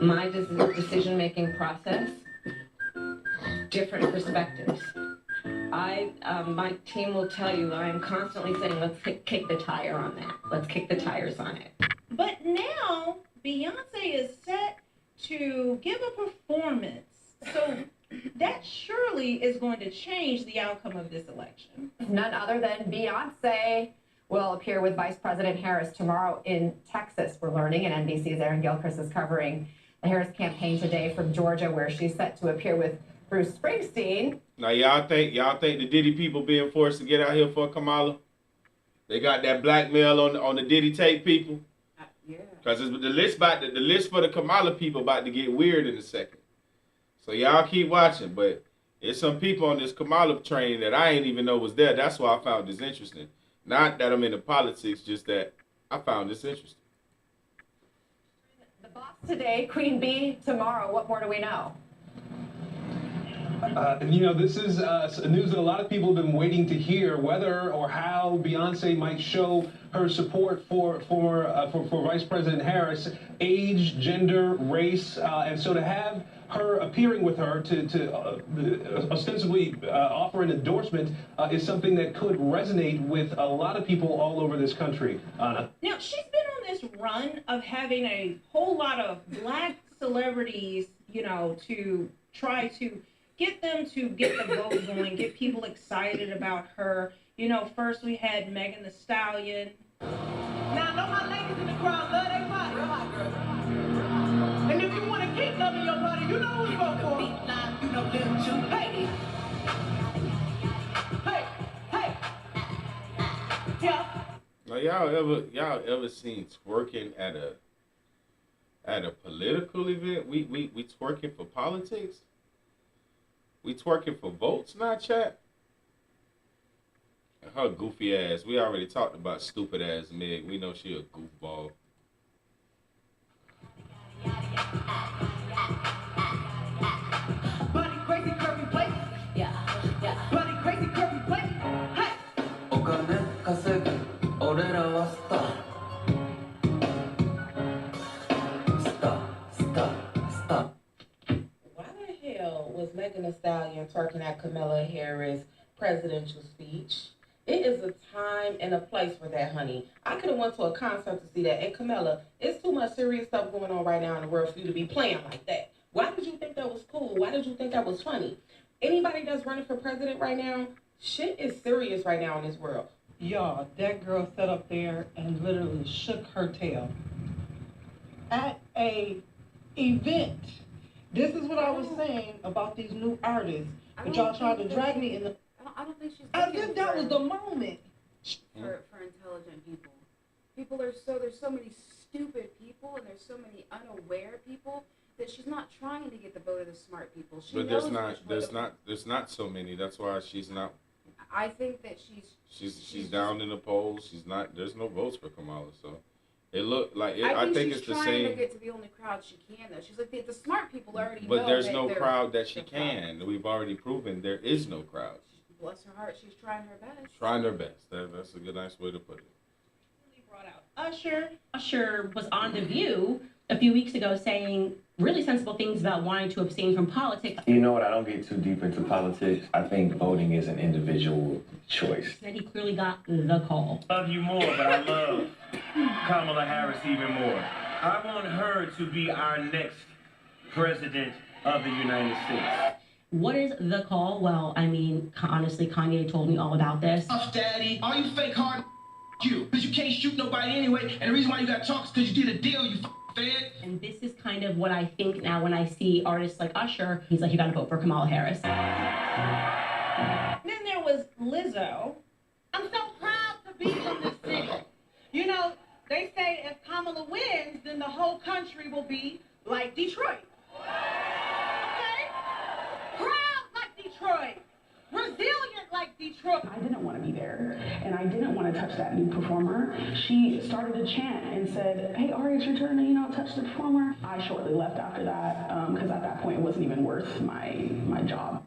my decision-making process different perspectives. My team will tell you I am constantly saying, let's kick the tire on that. Let's kick the tires on it. But now Beyonce is set to give a performance. So that surely is going to change the outcome of this election. None other than Beyonce will appear with Vice President Harris tomorrow in Texas, we're learning, and NBC's Aaron Gilchrist is covering the Harris campaign today from Georgia, where she's set to appear with Bruce Springsteen. Now y'all think the Diddy people being forced to get out here for Kamala? They got that blackmail on the Diddy tape people. Yeah. Because the list for the Kamala people about to get weird in a second. So y'all keep watching, but there's some people on this Kamala train that I ain't even know was there. That's why I found this interesting. Not that I'm into politics, just that I found this interesting. The boss today, Queen Bee tomorrow. What more do we know? This is news that a lot of people have been waiting to hear, whether or how Beyonce might show her support for Vice President Harris, age, gender, race, and so to have her appearing with her to ostensibly offer an endorsement is something that could resonate with a lot of people all over this country. Anna. Now, she's been on this run of having a whole lot of black celebrities, to try to get them to get the vote going, get people excited about her. You know, first we had Megan Thee Stallion. Now, I know my ladies in the crowd love their body. Real hot, girl. And if you want to keep loving your body, you know who to vote for. Beat line, you know, little Jew. Hey. Hey. Hey. Yeah. Now, y'all ever seen twerking at a political event? We twerking for politics? We twerking for votes, not chat? Her goofy ass. We already talked about stupid ass Meg. We know she a goofball. Bunny crazy curvy plate. Yeah. Bunny crazy curvy plate. Hey. 오가네 가세기 오래라 왔다. Stop. Why the hell was Megan Thee Stallion twerking at Kamala Harris' presidential speech? It is a time and a place for that, honey. I could have went to a concert to see that. And Kamala, it's too much serious stuff going on right now in the world for you to be playing like that. Why did you think that was cool? Why did you think that was funny? Anybody that's running for president right now, shit is serious right now in this world. Y'all, that girl sat up there and literally shook her tail. At a event. This is what I was saying about these new artists. But y'all tried to drag me in the... I don't think she's. As if that was the moment. For intelligent people. There's so many stupid people and there's so many unaware people that she's not trying to get the vote of the smart people. She But knows there's not so many. That's why she's not. I think that She's down in the polls. She's not. There's no votes for Kamala. So it looked like I think it's she's the trying same. to get to the only crowd she can though. She's like the smart people already know. But there's that no they're crowd that she the crowd. can. We've already proven there is no crowd. Bless her heart, she's trying her best. Trying her best. That's a good, nice way to put it. Brought out Usher. Usher was on The View a few weeks ago saying really sensible things about wanting to abstain from politics. You know what? I don't get too deep into politics. I think voting is an individual choice. That he clearly got the call. Love you more, but I love Kamala Harris even more. I want her to be our next president of the United States. What is the call? Well, I mean, honestly, Kanye told me all about this. Daddy, all you fake hard you, because you can't shoot nobody anyway, and the reason why you got talk is because you did a deal, you fed. And this is kind of what I think now when I see artists like Usher. He's like, you gotta vote for Kamala Harris. Then there was Lizzo. I'm so proud to be from this city. You know, they say if Kamala wins, then the whole country will be like Detroit. Okay? Proud like Detroit. Resilient like Detroit. I didn't want to be there, and I didn't want to touch that new performer. She started to chant and said, hey, Ari, it's your turn to, touch the performer. I shortly left after that, because at that point it wasn't even worth my job.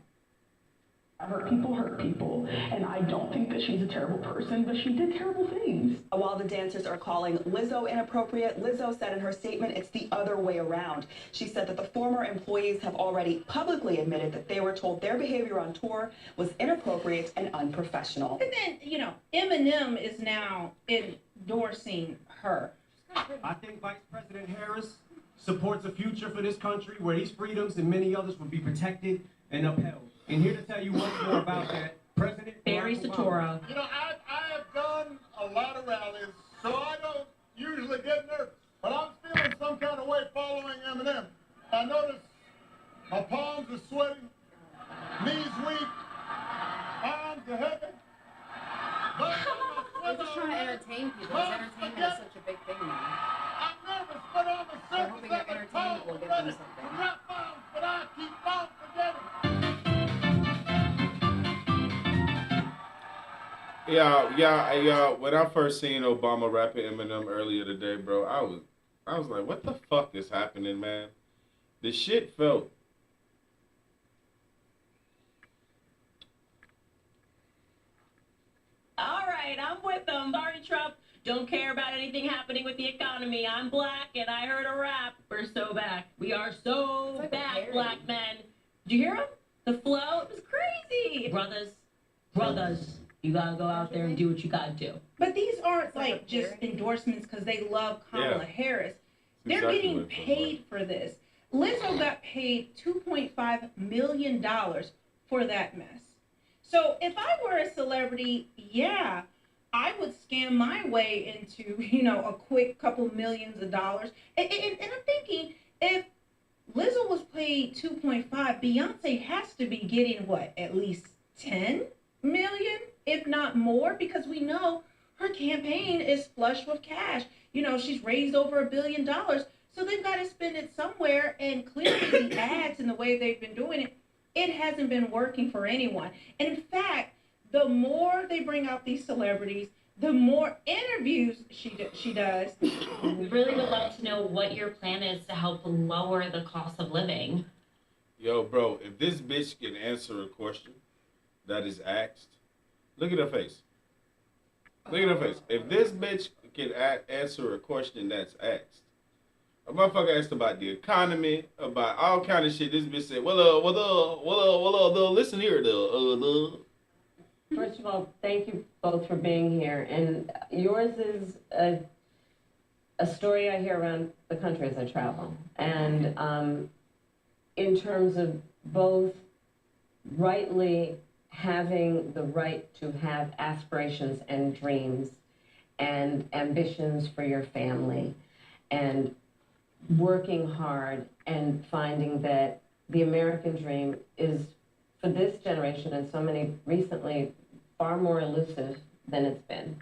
Hurt people, and I don't think that she's a terrible person, but she did terrible things. While the dancers are calling Lizzo inappropriate, Lizzo said in her statement it's the other way around. She said that the former employees have already publicly admitted that they were told their behavior on tour was inappropriate and unprofessional. And then, Eminem is now endorsing her. I think Vice President Harris supports a future for this country where these freedoms and many others will be protected and upheld. And here to tell you much more about that, President Barry Soetoro. I have done a lot of rallies, so I don't usually get nervous. But I'm feeling some kind of way following Eminem. I notice my palms are sweating, knees weak, arms are heavy. They're just trying to entertain people. Entertainment is such a big thing now. I'm nervous, but on the They're hoping that entertainment will give them something. but I keep on forgetting. Yeah. When I first seen Obama rapping Eminem earlier today, bro, I was like, what the fuck is happening, man? The shit felt. All right, I'm with them. Sorry, Trump. Don't care about anything happening with the economy. I'm black, and I heard a rap. We're so back. We are so back, black men. Did you hear him? The flow? It was crazy. Brothers. You gotta go out there and do what you gotta do. But these aren't like just endorsements because they love Kamala Harris. They're exactly getting paid for this. Lizzo got paid $2.5 million for that mess. So if I were a celebrity, yeah, I would scam my way into, a quick couple millions of dollars. And I'm thinking, if Lizzo was paid 2.5, Beyonce has to be getting what, at least 10 million, if not more, because we know her campaign is flush with cash. She's raised over $1 billion, so they've got to spend it somewhere. And clearly, the ads and the way they've been doing it, it hasn't been working for anyone. And in fact, the more they bring out these celebrities, the more interviews she does. We really would love to know what your plan is to help lower the cost of living. Yo, bro, if this bitch can answer a question that is asked, look at her face. Look at her face. If this bitch can answer a question that's asked, a motherfucker asked about the economy, about all kind of shit. This bitch said, listen here, First of all, thank you both for being here. And yours is a story I hear around the country as I travel. And in terms of both rightly having the right to have aspirations and dreams and ambitions for your family, and working hard and finding that the American dream is, for this generation and so many recently, far more elusive than it's been.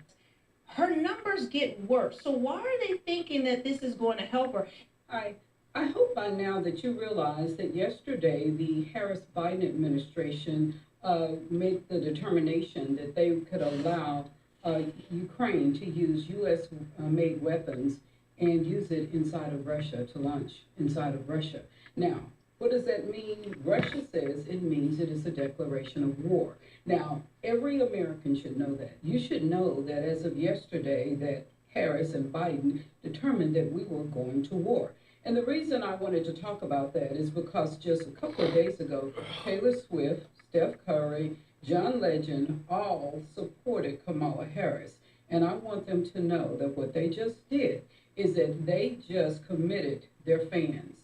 Her numbers get worse. So why are they thinking that this is going to help her? I hope by now that you realize that yesterday the Harris-Biden administration made the determination that they could allow Ukraine to use U.S.-made weapons and use it inside of Russia, to launch inside of Russia. Now, what does that mean? Russia says it means it is a declaration of war. Now, every American should know that. You should know that as of yesterday that Harris and Biden determined that we were going to war. And the reason I wanted to talk about that is because just a couple of days ago, Taylor Swift, Steph Curry, John Legend all supported Kamala Harris. And I want them to know that what they just did is that they just committed their fans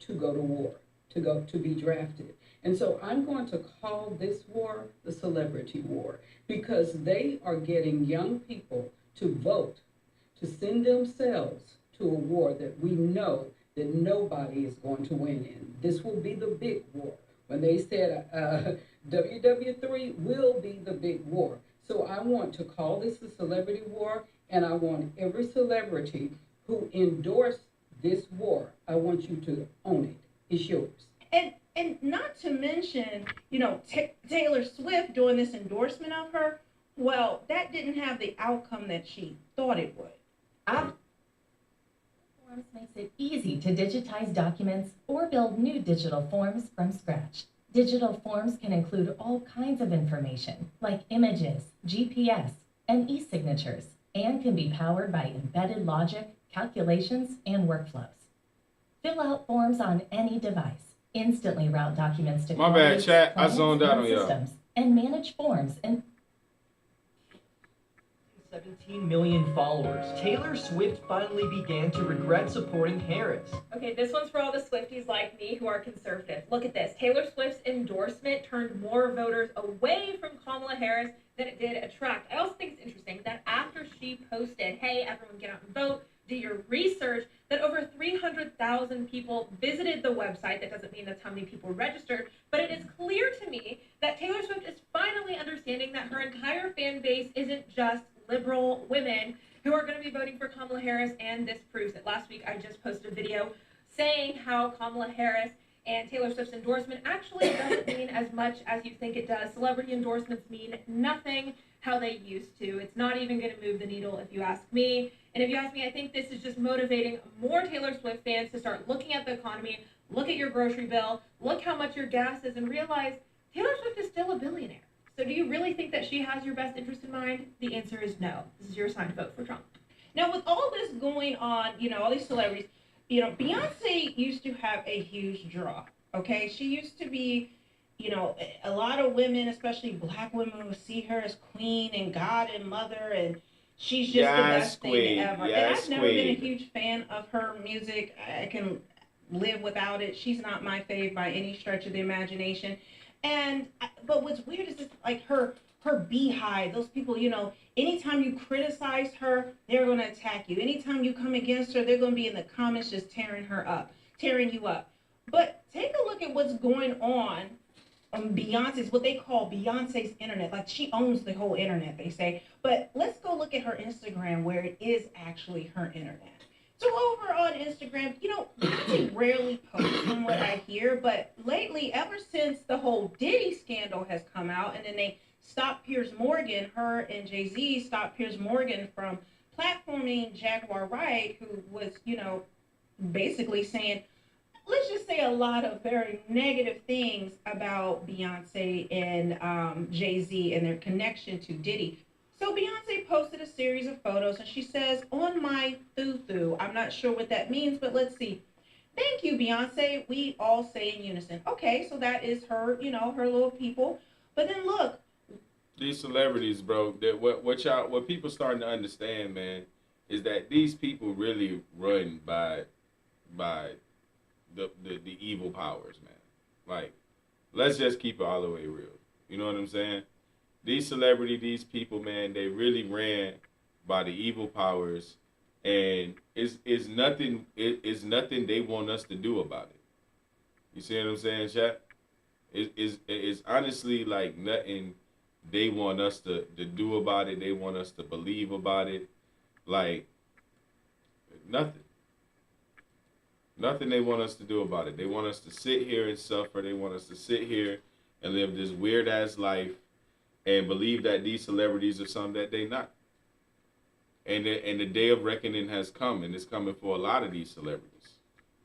to go to war, to be drafted. And so I'm going to call this war the celebrity war, because they are getting young people to vote, to send themselves to a war that we know that nobody is going to win in. This will be the big war. When they said WW3 will be the big war. So I want to call this the celebrity war, and I want every celebrity who endorsed this war, I want you to own it. It's yours. And not to mention, Taylor Swift doing this endorsement of her, well, that didn't have the outcome that she thought it would. Forms makes it easy to digitize documents or build new digital forms from scratch. Digital forms can include all kinds of information, like images, GPS, and e-signatures, and can be powered by embedded logic, calculations, and workflows. Fill out forms on any device, instantly route documents to My bad, colleagues, chat. I clients, zoned out and on y'all. systems, and manage forms and 17 million followers. Taylor Swift finally began to regret supporting Harris. Okay, this one's for all the Swifties like me who are conservative. Look at this. Taylor Swift's endorsement turned more voters away from Kamala Harris than it did attract. I also think it's interesting that after she posted, hey, everyone get out and vote, do your research, that over 300,000 people visited the website. That doesn't mean that's how many people registered, but it is clear to me that Taylor Swift is finally understanding that her entire fan base isn't just liberal women who are going to be voting for Kamala Harris, and this proves it. Last week, I just posted a video saying how Kamala Harris and Taylor Swift's endorsement actually doesn't mean as much as you think it does. Celebrity endorsements mean nothing how they used to. It's not even going to move the needle if you ask me. And if you ask me, I think this is just motivating more Taylor Swift fans to start looking at the economy, look at your grocery bill, look how much your gas is, and realize Taylor Swift is still a billionaire. So do you really think that she has your best interest in mind? The answer is no. This is your sign to vote for Trump. Now, with all this going on, all these celebrities, Beyonce used to have a huge draw, okay? She used to be, a lot of women, especially black women, would see her as queen and God and mother, and she's just the best thing ever. And I've never been a huge fan of her music. I can live without it. She's not my fave by any stretch of the imagination. But what's weird is it's like her beehive, those people, you know, anytime you criticize her, they're going to attack you. Anytime you come against her, they're going to be in the comments just tearing you up. But take a look at what's going on Beyonce's, what they call Beyonce's internet. Like, she owns the whole internet, they say. But let's go look at her Instagram, where it is actually her internet. So over on Instagram, you know, Beyonce rarely posts from what I hear, but lately, ever since the whole Diddy scandal has come out, and then they stopped Piers Morgan, her and Jay-Z stopped Piers Morgan from platforming Jaguar Wright, who was, you know, basically saying, let's just say, a lot of very negative things about Beyonce and Jay-Z and their connection to Diddy. So Beyonce posted a series of photos, and she says, on my thoo-thoo. I'm not sure what that means, but let's see. Thank you, Beyonce. We all say in unison. Okay, so that is her, you know, her little people. But then look. These celebrities, bro, that what people starting to understand, man, is that these people really run by the evil powers, man. Like, let's just keep it all the way real. You know what I'm saying? These these people, man, they really ran by the evil powers, and it's nothing they want us to do about it. You see what I'm saying, chat? It's honestly like nothing they want us to do about it. They want us to believe about it. Like, nothing. Nothing they want us to do about it. They want us to sit here and suffer. They want us to sit here and live this weird-ass life and believe that these celebrities are something that they not. And the day of reckoning has come, and it's coming for a lot of these celebrities.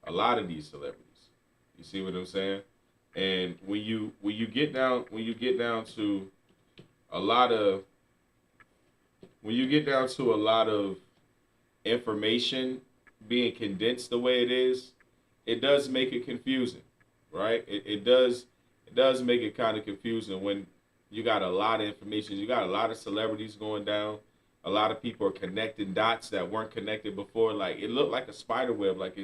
A lot of these celebrities. You see what I'm saying? And when you get down to a lot of information being condensed the way it is, it does make it confusing, right? It does make it kind of confusing when you got a lot of information. You got a lot of celebrities going down. A lot of people are connecting dots that weren't connected before. Like, it looked like a spider web. Like,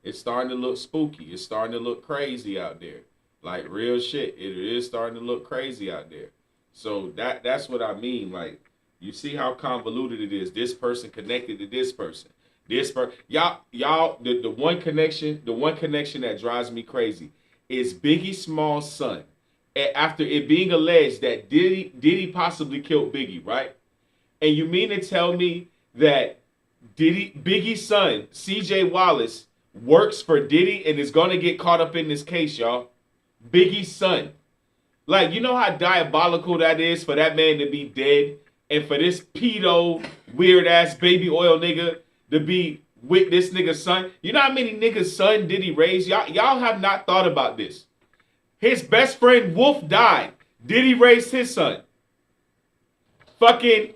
it's starting to look spooky. It's starting to look crazy out there. Like, real shit. It is starting to look crazy out there. So that's what I mean. Like, you see how convoluted it is. This person connected to this person. Y'all, the one connection that drives me crazy is Biggie Small's son. After it being alleged that Diddy possibly killed Biggie, right? And you mean to tell me that Biggie's son, CJ Wallace, works for Diddy and is gonna get caught up in this case, y'all? Biggie's son. Like, you know how diabolical that is for that man to be dead and for this pedo, weird-ass baby oil nigga to be with this nigga's son? You know how many niggas' son Diddy raised? Y'all have not thought about this. His best friend Wolf died. Diddy raised his son. Fucking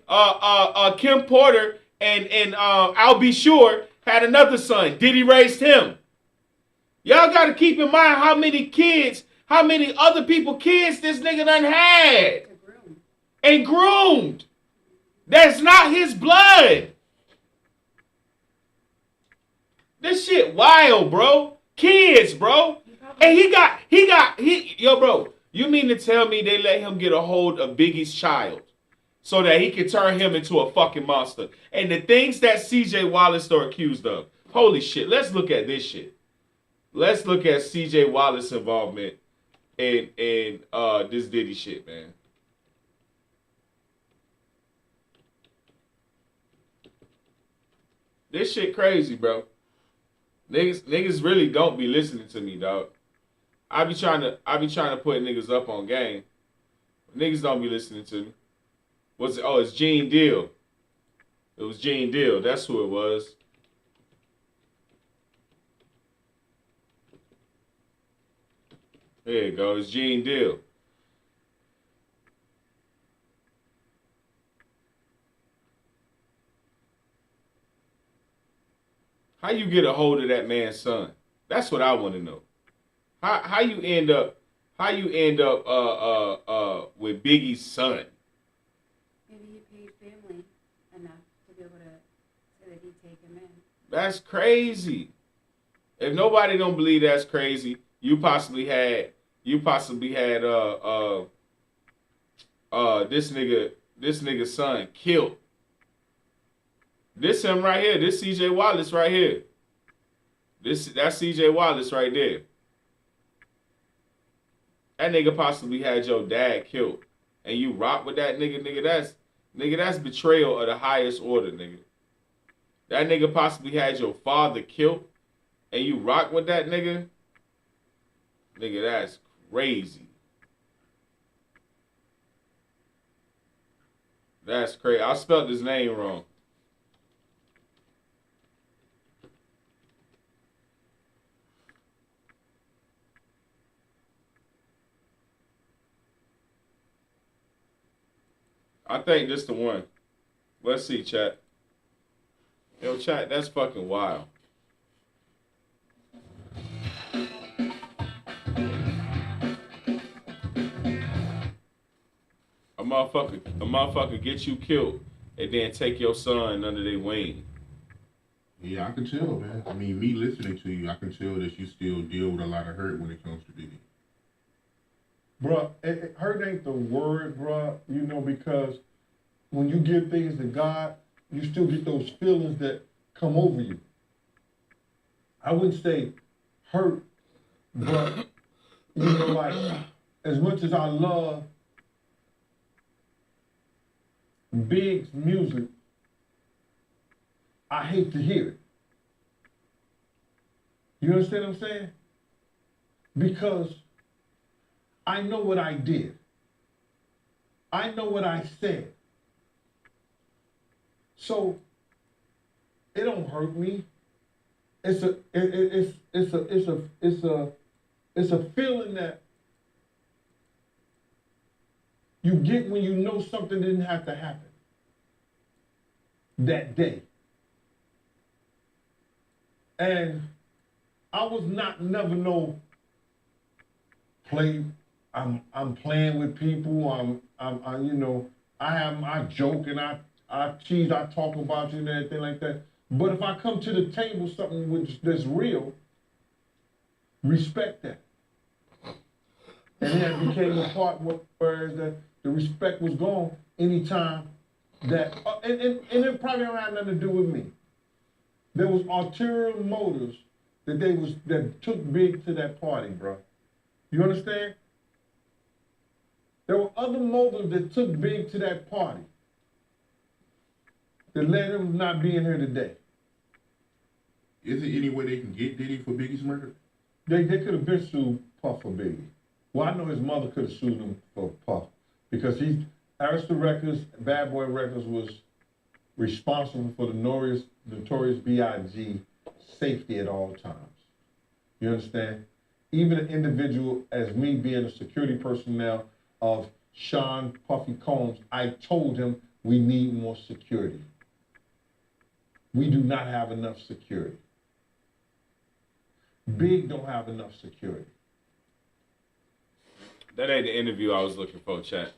Kim Porter and I'll Be Sure had another son. Diddy raised him. Y'all got to keep in mind how many other people kids this nigga done had and groomed. That's not his blood. This shit wild, bro. Kids, bro. And yo, bro, you mean to tell me they let him get a hold of Biggie's child so that he can turn him into a fucking monster? And the things that CJ Wallace are accused of. Holy shit, let's look at this shit. Let's look at CJ Wallace's involvement in this Diddy shit, man. This shit crazy, bro. Niggas really don't be listening to me, dog. I be trying to put niggas up on game. Niggas don't be listening to me. What's it? Oh, it's Gene Deal. It was Gene Deal. That's who it was. There you go. It's Gene Deal. How you get a hold of that man's son? That's what I want to know. How you end up with Biggie's son? Maybe he paid family enough to be able to say that he'd take him in. That's crazy. If nobody don't believe that's crazy, you possibly had this nigga's son killed. This him right here. This CJ Wallace right here. That's CJ Wallace right there. That nigga possibly had your dad killed. And you rock with that nigga, that's betrayal of the highest order, nigga. That nigga possibly had your father killed and you rock with that nigga. Nigga, that's crazy. That's crazy. I spelled his name wrong. I think this the one. Let's see, chat. Yo, chat, that's fucking wild. A motherfucker get you killed and then take your son under their wing. Yeah, I can tell, man. I mean, me listening to you, I can tell that you still deal with a lot of hurt when it comes to Diddy. Bruh, hurt ain't the word, bruh, you know, because when you give things to God, you still get those feelings that come over you. I wouldn't say hurt, but, you know, like, as much as I love Big's music, I hate to hear it. You understand what I'm saying? Because I know what I did. I know what I said. So it don't hurt me. It's a feeling that you get when you know something didn't have to happen that day. And I was never no play. I'm playing with people. You know, I joke and I cheese. I talk about you and everything like that. But if I come to the table something that's real, respect that. And then it became a part where the respect was gone anytime that, and it probably don't have nothing to do with me. There was ulterior motives that took Big to that party, bro. You understand? There were other motives that took Big to that party that led him not being here today. Is there any way they can get Diddy for Biggie's murder? They could have been sued Puff for Biggie. Well, I know his mother could have sued him for Puff because Arista Records, Bad Boy Records was responsible for the notorious B.I.G. safety at all times. You understand? Even an individual as me being a security personnel of Sean Puffy Combs, I told him we need more security. We do not have enough security. Big don't have enough security. That ain't the interview I was looking for, chat.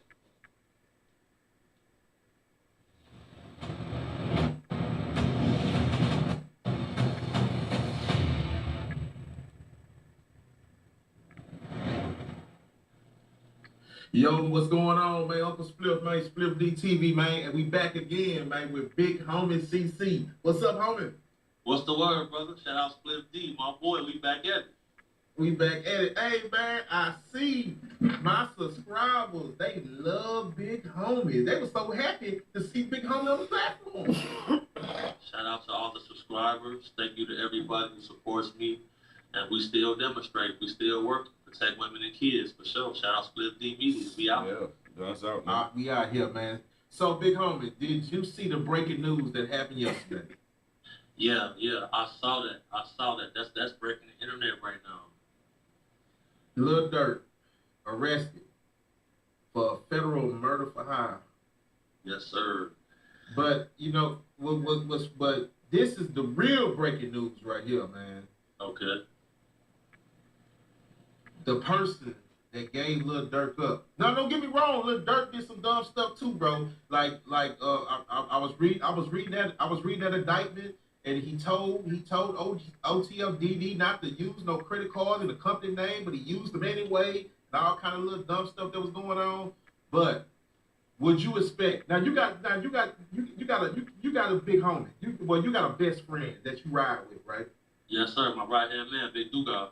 Yo, what's going on, man? Uncle Spliff, man, Spliff DTV, man, and we back again, man, with big homie CC. What's up, homie? What's the word, brother? Shout out Spliff D, my boy. We back at it. We back at it. Hey, man, I see my subscribers. They love Big Homie. They were so happy to see Big Homie on the platform. Shout out to all the subscribers. Thank you to everybody who supports me. And we still demonstrate. We still work to protect women and kids, for sure. Shout out Spliff D Media. We out. Yeah, guns out, man. We out here, man. So, Big Homie, did you see the breaking news that happened yesterday? Yeah, I saw that. That's breaking the internet right now. Lil Durk arrested for a federal murder for hire. Yes, sir. But you know, but this is the real breaking news right here, man. Okay. The person that gave Lil Durk up. Now, don't get me wrong, Lil Durk did some dumb stuff too, bro. I was reading that indictment, and he told OTF DD not to use no credit cards in the company name, but he used them anyway, and all kind of little dumb stuff that was going on. But would you expect you got a big homie. You got a best friend that you ride with, right? Yes, sir. My right hand man, Big Dugar.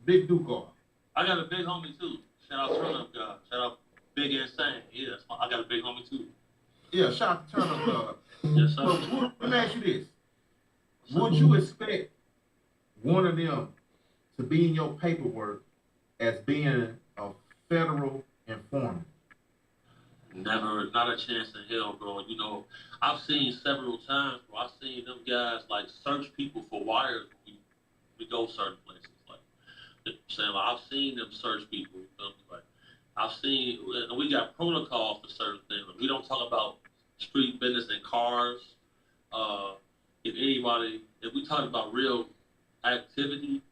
Big Dugar. I got a big homie too. Shout out Turn Up God. Shout out Big Insane. Yeah, I got a big homie too. Yeah, shout out to Turn Up God. Yes, sir. So let me ask you this. Would you expect one of them to be in your paperwork as being a federal informant? Never, not a chance in hell, bro. You know, I've seen several times, bro. I've seen them guys like search people for wires when we go certain places. Like, you know what I'm saying, like, I've seen them search people. You know, like, I've seen, and we got protocols for certain things. Like, we don't talk about street business and cars. If we talk about real activity,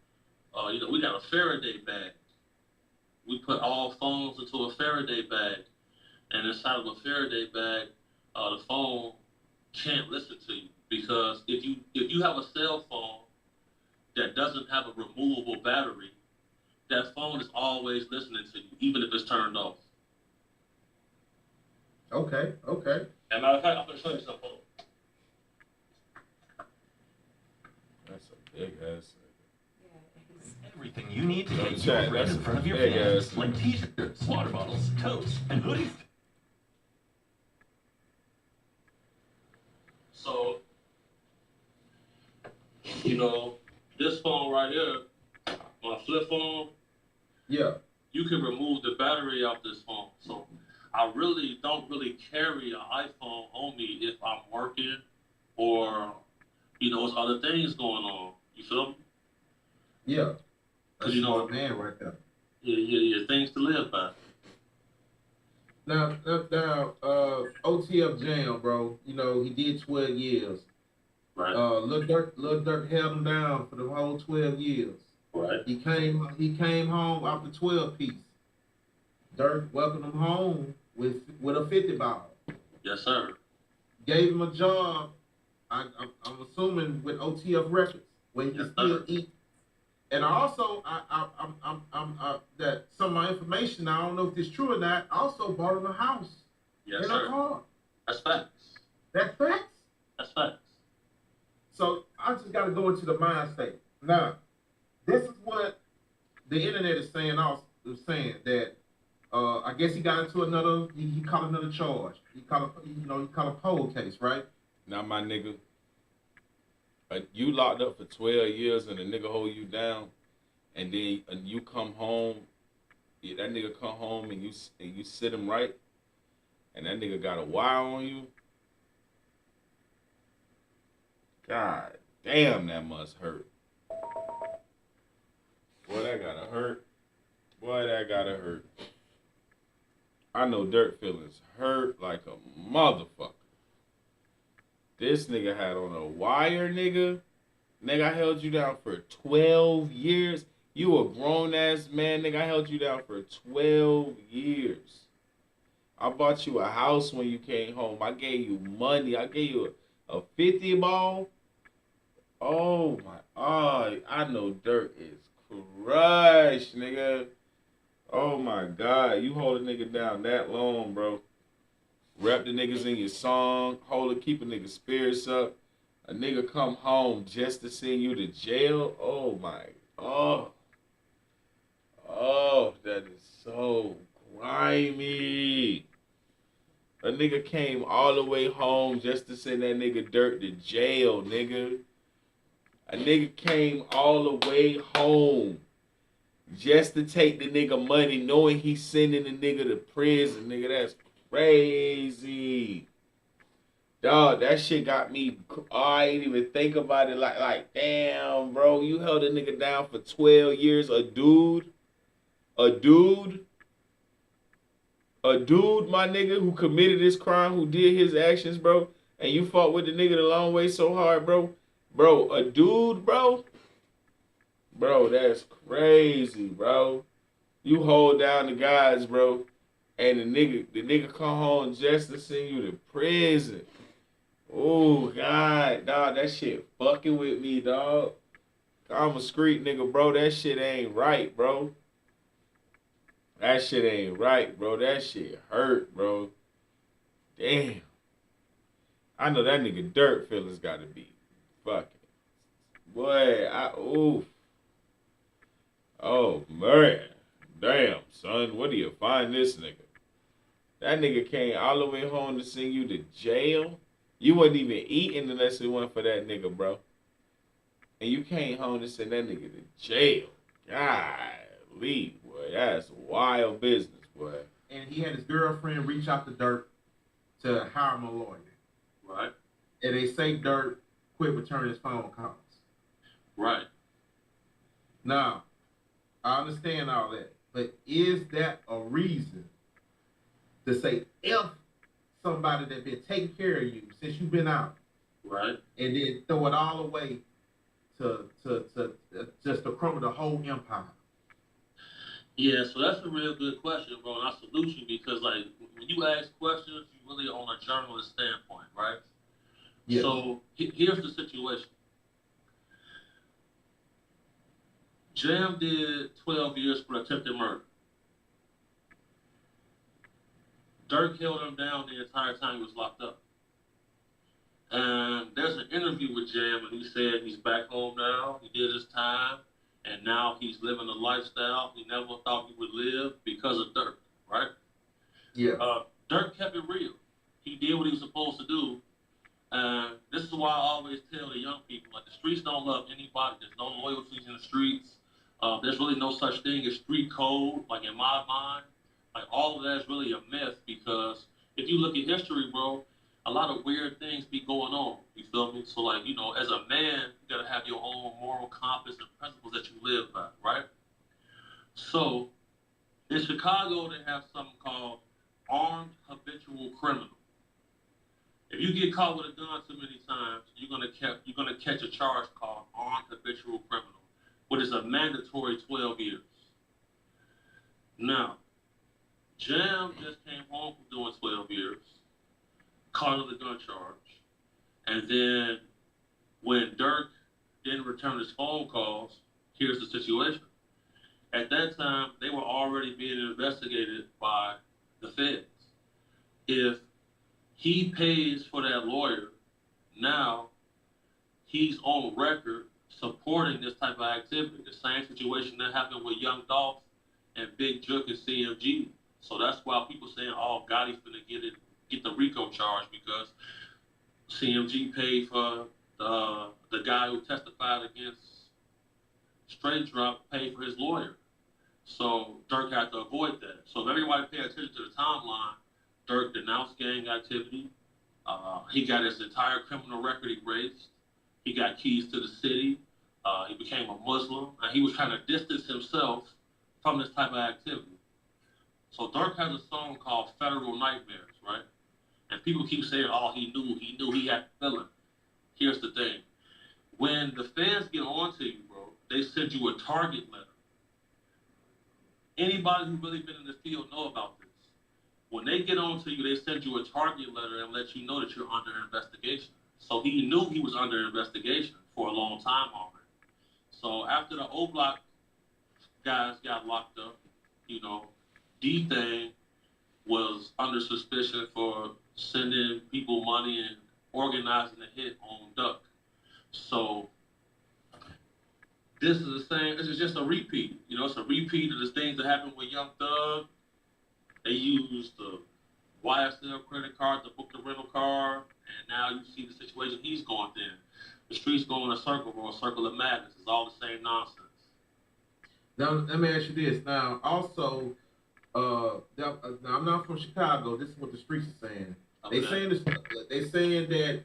you know, we got a Faraday bag. We put all phones into a Faraday bag. And inside of a Faraday bag, the phone can't listen to you, because if you have a cell phone that doesn't have a removable battery, that phone is always listening to you, even if it's turned off. Okay. And matter of fact, I'm gonna show you something. That's a big ass. Everything you need to get your bread in front of your fans, like t-shirts, water bottles, totes, and hoodies. So, you know, this phone right here, my flip phone, yeah, you can remove the battery off this phone. So I really don't carry an iPhone on me if I'm working or, you know, there's other things going on. You feel me? Yeah. Because, you know, man right there. Yeah, things to live by. Now, OTF Jam, bro. You know, he did 12 years. Right. Lil Durk held him down for the whole 12 years. Right. He came home after 12 piece. Durk welcomed him home with a 50 ball. Yes, sir. Gave him a job. I'm assuming with OTF Records, where he can still eat. And also, that some of my information, I don't know if it's true or not, also bought him a house yes, and sir. a car. That's facts. That's facts? That's facts. So I just got to go into the mind state. Now, this is what the internet is saying. That I guess he got into another. He caught another charge. He caught a poll case, right? Now, my nigga, you locked up for 12 years and a nigga hold you down, and then you come home. That nigga come home and you sit him right, and that nigga got a wire on you. God damn, that must hurt. Boy, that gotta hurt. I know Dirt feelings hurt like a motherfucker. This nigga had on a wire, nigga. Nigga, I held you down for 12 years. You a grown-ass man, nigga. I held you down for 12 years. I bought you a house when you came home. I gave you money. I gave you a 50 ball. Oh, my. Oh, I know Dirt is crushed, nigga. Oh, my God. You hold a nigga down that long, bro. Rap the niggas in your song. Keep a nigga spirits up. A nigga come home just to send you to jail. Oh, my. Oh, that is so grimy. A nigga came all the way home just to send that nigga Dirt to jail, nigga. A nigga came all the way home just to take the nigga money, knowing he's sending the nigga to prison, nigga. That's crazy. Dog, that shit got me, I ain't even think about it like, damn, bro, you held a nigga down for 12 years, a dude, my nigga, who committed this crime, who did his actions, bro, and you fought with the nigga the long way so hard, bro, a dude, bro, that's crazy, bro. You hold down the guys, bro, and the nigga come home just to send you to prison. Oh, God, dog, that shit fucking with me, dog. I'm a street nigga, bro. That shit ain't right, bro. That shit ain't right, bro. That shit hurt, bro. Damn. I know that nigga Dirt feelings gotta be fucking. Boy, oof. Oh, man. Damn, son. Where do you find this nigga? That nigga came all the way home to send you to jail. You wasn't even eating unless it wasn't for that nigga, bro. And you came home to send that nigga to jail. Golly, boy. That's wild business, boy. And he had his girlfriend reach out to Dirt to hire him a lawyer. Right. And they say Dirt quit returning his phone calls. Right. Now, I understand all that, but is that a reason to say if somebody that been taking care of you since you've been out, right, and then throw it all away to just to crumble the whole empire? Yeah, so that's a real good question, bro, and I salute you because, like, when you ask questions, you really on a journalist standpoint, right? Yes. So here's the situation. Jam did 12 years for attempted murder. Dirk held him down the entire time he was locked up. And there's an interview with Jam, and he said he's back home now. He did his time, and now he's living a lifestyle he never thought he would live because of Dirk, right? Yeah. Dirk kept it real. He did what he was supposed to do. And this is why I always tell the young people, like, the streets don't love anybody. There's no loyalties in the streets. There's really no such thing as street code, like, in my mind. Like, all of that is really a myth because if you look at history, bro, a lot of weird things be going on. You feel me? So, like, you know, as a man, you gotta have your own moral compass and principles that you live by, right? So, in Chicago, they have something called armed habitual criminal. If you get caught with a gun too many times, you're gonna catch a charge called armed habitual criminal, which is a mandatory 12 years. Now, Jam just came home from doing 12 years, caught on the gun charge, and then when Dirk didn't return his phone calls, here's the situation. At that time, they were already being investigated by the feds. If he pays for that lawyer, now he's on record supporting this type of activity. The same situation that happened with Young Dolph and Big Jook and CMG. So that's why people saying, oh, Gotti's gonna get the RICO charge because CMG paid for the guy who testified against Straight Drop, paid for his lawyer. So Dirk had to avoid that. So if everybody pay attention to the timeline, Dirk denounced gang activity. He got his entire criminal record erased. He got keys to the city. He became a Muslim, and he was trying to distance himself from this type of activity. So Dirk has a song called Federal Nightmares, right? And people keep saying, oh, he knew he had the feeling. Here's the thing. When the fans get onto you, bro, they send you a target letter. Anybody who really been in the field know about this. When they get onto you, they send you a target letter and let you know that you're under investigation. So he knew he was under investigation for a long time already. So after the O-Block guys got locked up, you know, D-Thing was under suspicion for sending people money and organizing a hit on Duck. So this is the same, this is just a repeat. You know, it's a repeat of the things that happened with Young Thug. They used the YSL credit card to book the rental car, and now you see the situation he's going through. The streets go in a circle, bro, a circle of madness. It's all the same nonsense. Now, let me ask you this. Now, also, now I'm not from Chicago. This is what the streets are saying. Okay. They saying that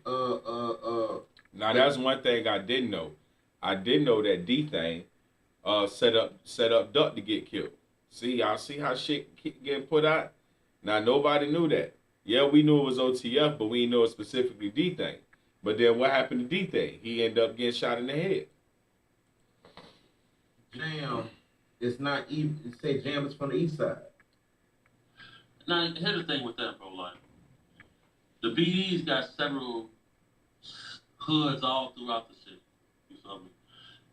Now that's one thing I didn't know. I did know that D-Thing set up Duck to get killed. See, y'all see how shit keep getting put out? Now nobody knew that. Yeah, we knew it was OTF, but we didn't know it specifically D-Thing. But then what happened to D-Thing? He ended up getting shot in the head. Jam is not even. It say Jam is from the east side. Now, here's the thing with that, bro. Like, the BD's got several hoods all throughout the city. You feel me?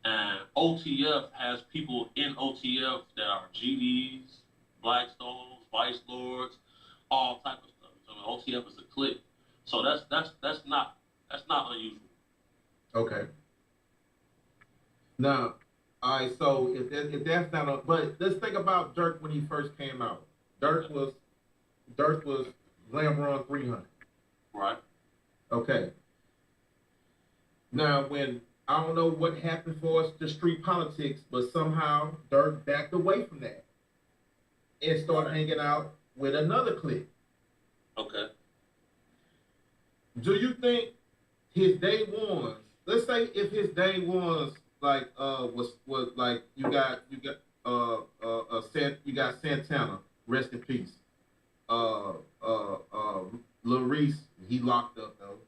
And OTF has people in OTF that are GDs, Blackstones, Vice Lords, all type of stuff. So OTF is a clique. So that's not unusual. Okay. Now, all right. So if that's not, but let's think about Dirk when he first came out. Dirk was Lambron 300. Right. Okay. Now, when I don't know what happened for us, the street politics, but somehow Dirk backed away from that and started hanging out with another clique. Okay. Do you think his day ones? Let's say if his day ones like was like you got Santana, rest in peace. Lil Reese, he locked up though.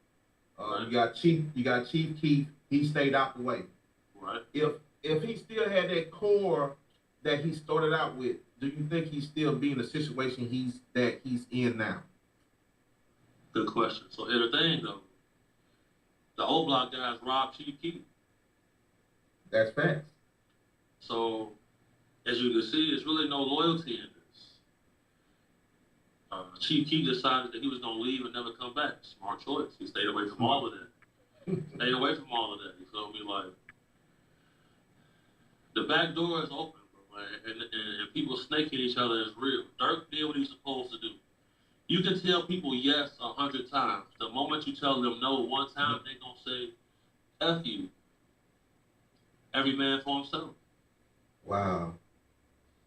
Right. You got Chief Keef, he stayed out the way. Right. If he still had that core that he started out with, do you think he's still be in the situation he's in now? Good question. So here's the thing though. The old block guys robbed Chief Keef. That's facts. So as you can see, there's really no loyalty in this. Chief Keef decided that he was going to leave and never come back. Smart choice. He stayed away from all of that. Stayed away from all of that. You feel me? Like, the back door is open, bro. And people snaking each other is real. Dirk did what he's supposed to do. You can tell people yes 100 times. The moment you tell them no one time, they're going to say, F you. Every man for himself. Wow.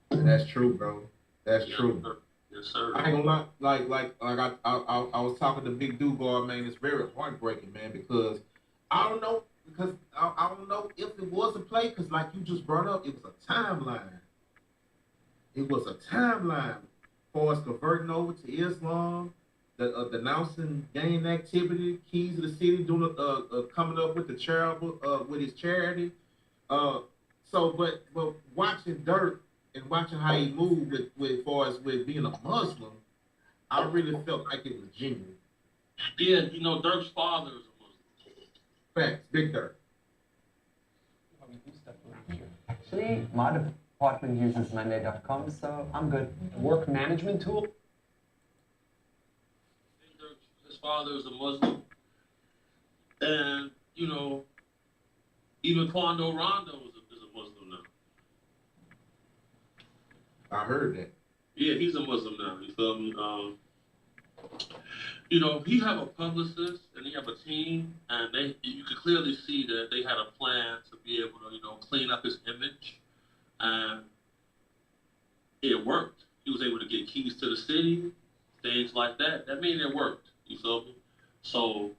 That's true, bro. That's true. Sir. Yes, sir. I ain't gonna lie, like I was talking to Big Dugard, man. It's very heartbreaking, man, because I don't know if it was a play, because like you just brought up, it was a timeline. It was a timeline for us converting over to Islam, denouncing gang activity, keys of the city, doing coming up with the charitable with his charity. But watching Dirk and watching how he moved with being a Muslim, I really felt like it was genuine. Yeah, you know, Dirk's father is a Muslim. Facts, Big Dirk. Actually, my department uses Monday.com, so I'm good. Work management tool? His father is a Muslim. And, you know, even Quando Rondo is a Muslim now. I heard that. Yeah, he's a Muslim now. You feel me? You know, he have a publicist and he have a team, and you could clearly see that they had a plan to be able to, you know, clean up his image, and it worked. He was able to get keys to the city, things like that. That means it worked. You feel me? So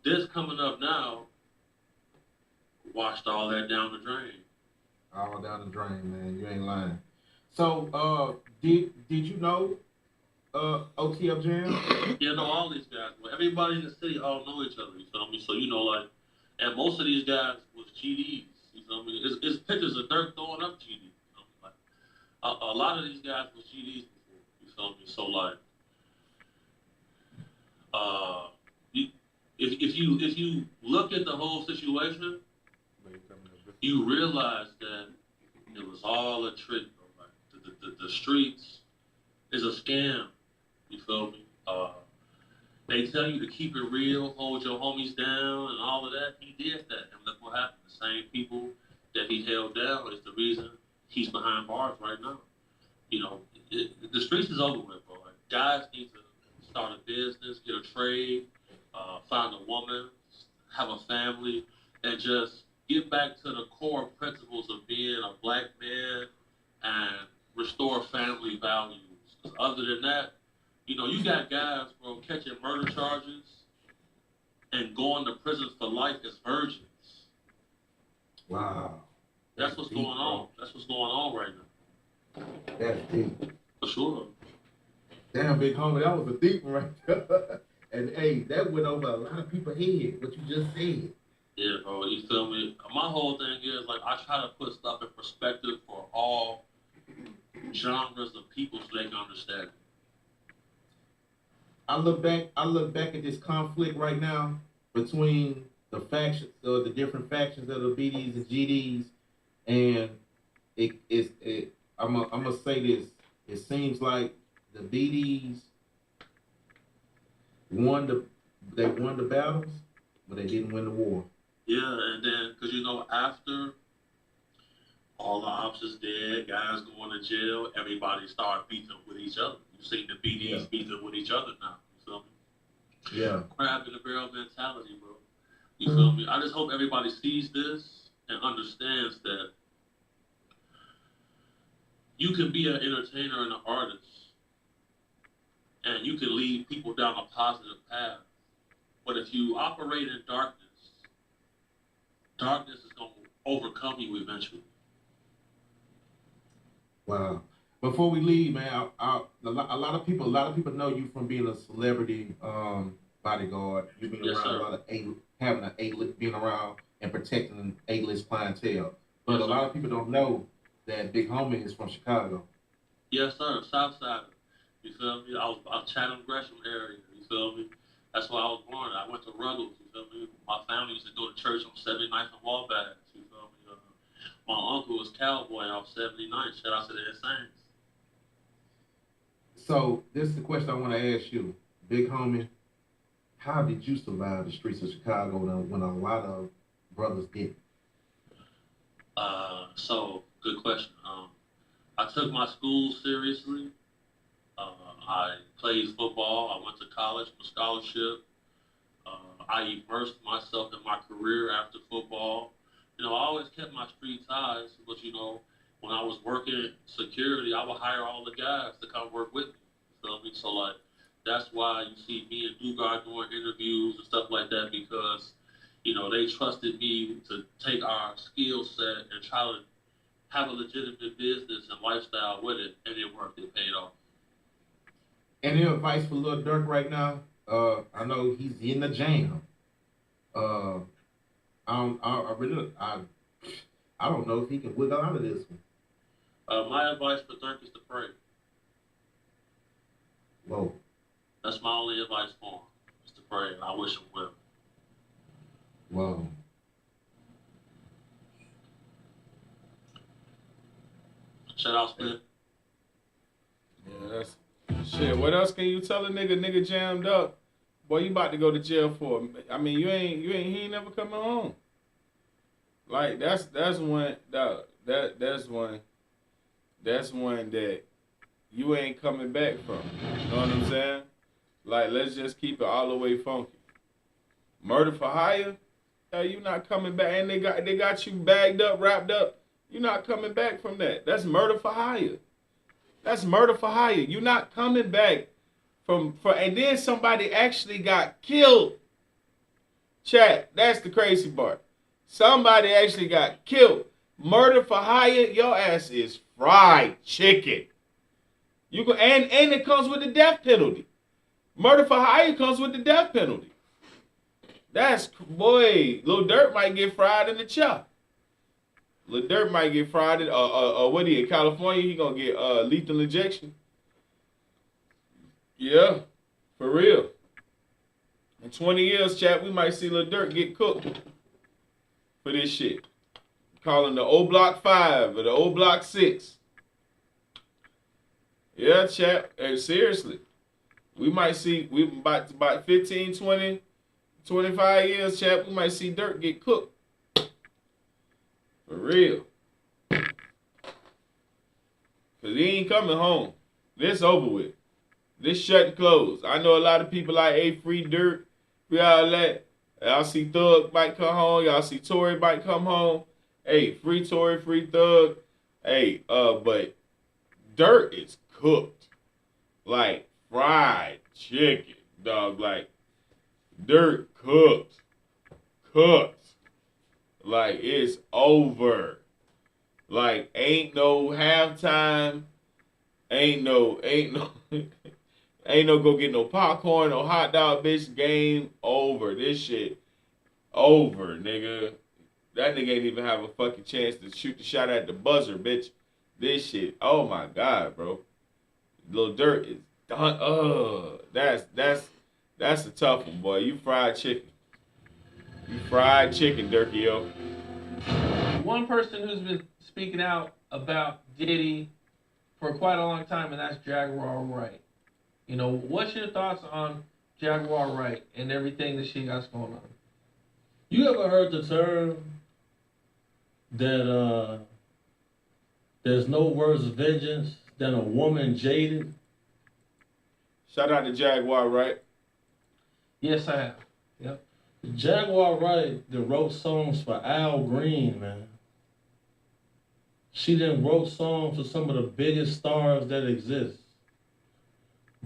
this coming up now washed all that down the drain. All down the drain, man. You ain't lying. So, did you know OTF Jam? Yeah, I know all these guys. Well, everybody in the city all know each other. You feel me? So you know, like, and most of these guys was GDs. You feel me? It's pictures of Dirk throwing up GDs. You know? Like, a lot of these guys was GDs before. You feel me? So like, if you look at the whole situation, you realize that it was all a trick. The streets is a scam. You feel me? They tell you to keep it real, hold your homies down, and all of that. He did that, and look what happened. The same people that he held down is the reason he's behind bars right now. You know, the streets is over with, bro. Like, guys need to start a business, get a trade, find a woman, have a family, and just get back to the core principles of being a black man and restore family values. 'Cause other than that, you know, you got guys, bro, catching murder charges and going to prison for life as virgins. Wow. That's what's going on. That's what's going on right now. That's deep. For sure. Damn, big homie, that was a deep one right there. And hey, that went over a lot of people's head, what you just said. Yeah, bro, you feel me? My whole thing is, like, I try to put stuff in perspective for all genres of people so they can understand it. I look back at this conflict right now, between the factions, the different factions of the BDs and GDs, and I'm gonna say this. It seems like the BDs won the battles, but they didn't win the war. Yeah, and then because after all the officers dead, guys going to jail, everybody started beating with each other. You see the BDs beating with each other now. You feel me? Yeah. Crab in the barrel mentality, bro. You feel me? I just hope everybody sees this and understands that you can be an entertainer and an artist, and you can lead people down a positive path. But if you operate in darkness, darkness is going to overcome you eventually. Wow. Before we leave, man, a lot of people know you from being a celebrity bodyguard. You've been around a lot of being around and protecting an A-list clientele. But a lot of people don't know that Big Homie is from Chicago. Yes, sir. Southside. You feel me? I was Chatham Gresham area. You feel me? That's where I was born. I went to Ruggles. You feel me? My family used to go to church on 79th and Wabash. You feel me? My uncle was cowboy off 79th. Shout out to the Saints. So this is the question I want to ask you, Big Homie. How did you survive the streets of Chicago when a lot of brothers didn't? So good question. I took my school seriously. I played football. I went to college with scholarship. I immersed myself in my career after football. I always kept my street ties, but when I was working security, I would hire all the guys to come work with me. You feel me? So that's why you see me and Dugard doing interviews and stuff like that, because they trusted me to take our skill set and try to have a legitimate business and lifestyle with it, and it worked. It paid off. Any advice for Lil Durk right now? I know he's in the jam. I don't know if he can wiggle out of this one. My advice for Durk is to pray. Whoa. That's my only advice for him, is to pray, and I wish him well. Whoa. Shout out, Smith. Yeah, that's shit. What else can you tell a nigga? Nigga jammed up. Boy, you about to go to jail for? I mean, he ain't never coming home. Like that's one that you ain't coming back from. You know what I'm saying? Like, let's just keep it all the way funky. Murder for hire? You not coming back, and they got you bagged up, wrapped up. You're not coming back from that. That's murder for hire. That's murder for hire. You're not coming back and then somebody actually got killed. Chat, that's the crazy part. Somebody actually got killed. Murder for hire, your ass is fried chicken. And it comes with the death penalty. Murder for hire comes with the death penalty. Boy, Lil Durk might get fried in the chop. Lil Durk might get fried in, what in California, he gonna get lethal injection. Yeah, for real. In 20 years, chat, we might see Lil Durk get cooked for this shit. Calling the old Block 5 or the old Block 6. Yeah, chat, seriously. We might see, about 15, 20, 25 years, chat, we might see Durk get cooked. For real. Because he ain't coming home. This over with. This shut and close. I know a lot of people like, hey, free Durk, free all that. Y'all see Thug might come home. Y'all see Tory might come home. Hey, free Tory, free Thug. Hey, but Durk is cooked. Like fried chicken, dog. Like Durk cooked. Cooked. Like it's over. Like ain't no halftime. Ain't no go get no popcorn, no hot dog, bitch. Game over. This shit over, nigga. That nigga ain't even have a fucking chance to shoot the shot at the buzzer, bitch. This shit, oh my God, bro. Lil Durk is done. That's a tough one, boy. You fried chicken. Fried chicken, Dirkio. One person who's been speaking out about Diddy for quite a long time, and that's Jaguar Wright. You know, what's your thoughts on Jaguar Wright and everything that she got going on? You ever heard the term that there's no worse vengeance than a woman jaded? Shout out to Jaguar Wright. Yes, I have. Yep. Jaguar Wright that wrote songs for Al Green, man. She then wrote songs for some of the biggest stars that exist.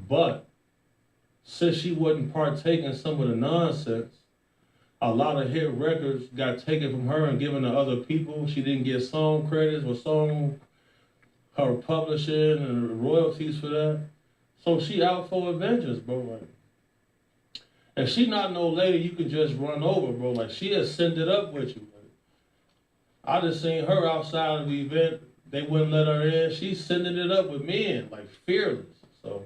But since she wasn't partaking in some of the nonsense, a lot of hit records got taken from her and given to other people. She didn't get song credits or her publishing and royalties for that. So she out for a vengeance, bro. Like, and she not no lady you can just run over, bro. Like, she has sent it up with you. I just seen her outside of the event. They wouldn't let her in. She's sending it up with men, like fearless. So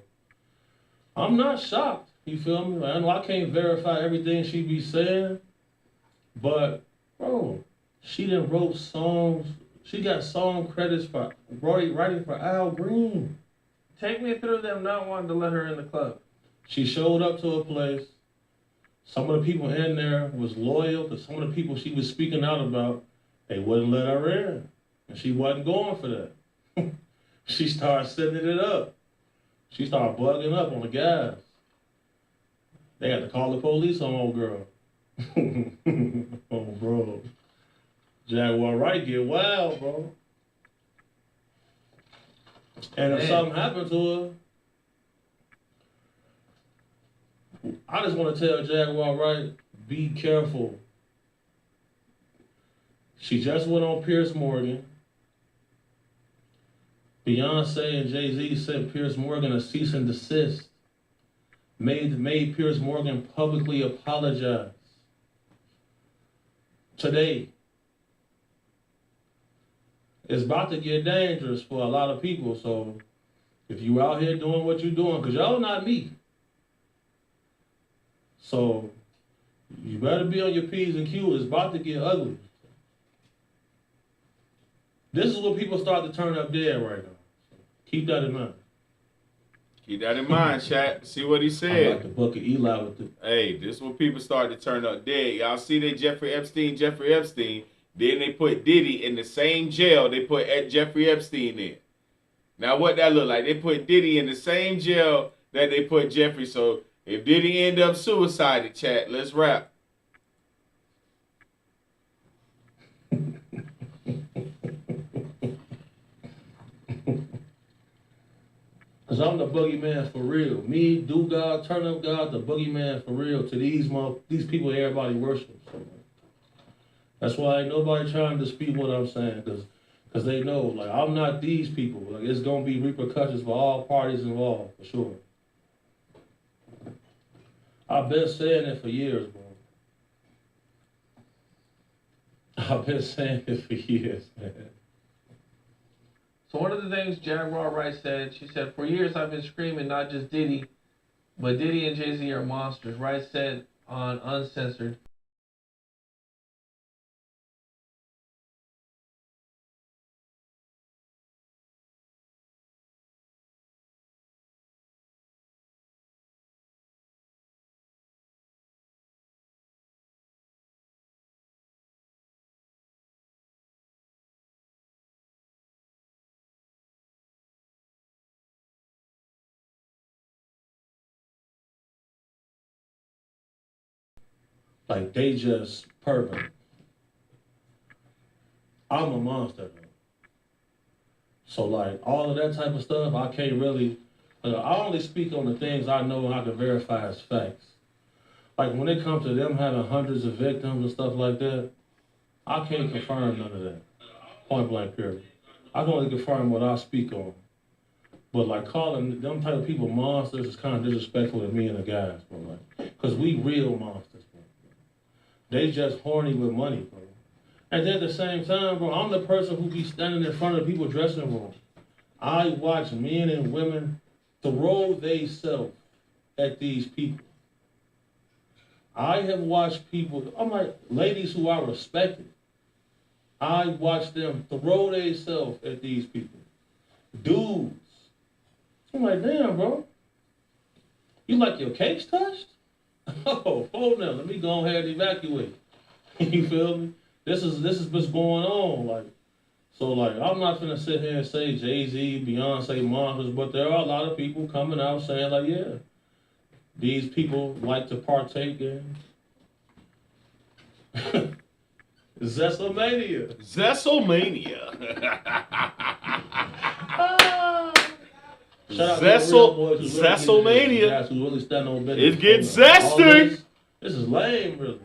I'm not shocked. You feel me? Like, I know I can't verify everything she be saying, but bro, she done wrote songs. She got song credits for writing for Al Green. Take me through them not wanting to let her in the club. She showed up to a place. Some of the people in there was loyal to some of the people she was speaking out about. They wouldn't let her in. And she wasn't going for that. She started sending it up. She started bugging up on the guys. They had to call the police on old girl. Oh, bro. Jaguar Wright get wild, bro. And if something happened to her, I just want to tell Jaguar Wright, be careful. She just went on Piers Morgan. Beyonce and Jay-Z sent Piers Morgan a cease and desist. Made Piers Morgan publicly apologize. Today, it's about to get dangerous for a lot of people. So if you out here doing what you're doing, because y'all not me. So you better be on your P's and Q's. It's about to get ugly. This is when people start to turn up dead right now. So keep that in mind. Keep that in mind, chat. See what he said. I like the bucket Eli with the... Hey, this is when people start to turn up dead. Y'all see that Jeffrey Epstein. Then they put Diddy in the same jail they put Jeffrey Epstein in. Now what that look like? They put Diddy in the same jail that they put Jeffrey. So if Diddy end up suicided, chat, let's rap. Because I'm the boogeyman for real. Me, do God, turn up God, the boogeyman for real to these people everybody worships. So, that's why ain't nobody trying to dispute what I'm saying, because they know, like, I'm not these people. Like, it's going to be repercussions for all parties involved, for sure. I've been saying it for years, bro. I've been saying it for years, man. So one of the things Jaguar Wright said, she said, for years I've been screaming not just Diddy, but Diddy and Jay-Z are monsters. Wright said on Uncensored. Like, they just perfect. I'm a monster, though. So, like, all of that type of stuff, I can't really... I only speak on the things I know and I can verify as facts. Like, when it comes to them having hundreds of victims and stuff like that, I can't confirm none of that. Point blank, period. I can only confirm what I speak on. But, like, calling them type of people monsters is kind of disrespectful to me and the guys, bro. Like, because we real monsters, bro. They just horny with money, bro. And then at the same time, bro, I'm the person who be standing in front of people dressing room. I watch men and women throw they self at these people. I have watched people, I'm like, ladies who I respected. I watched them throw themselves at these people. Dudes. I'm like, damn, bro. You like your cakes touched? Oh, hold on. Let me go ahead and evacuate. You feel me? This is what's going on. Like, so like, I'm not gonna sit here and say Jay-Z, Beyonce, monsters, but there are a lot of people coming out saying like, yeah, these people like to partake in Zesselmania. Zesselmania. Shout out to the real boys who really Zesselmania. guys who really stand on business. It gets zesty. This is lame, really.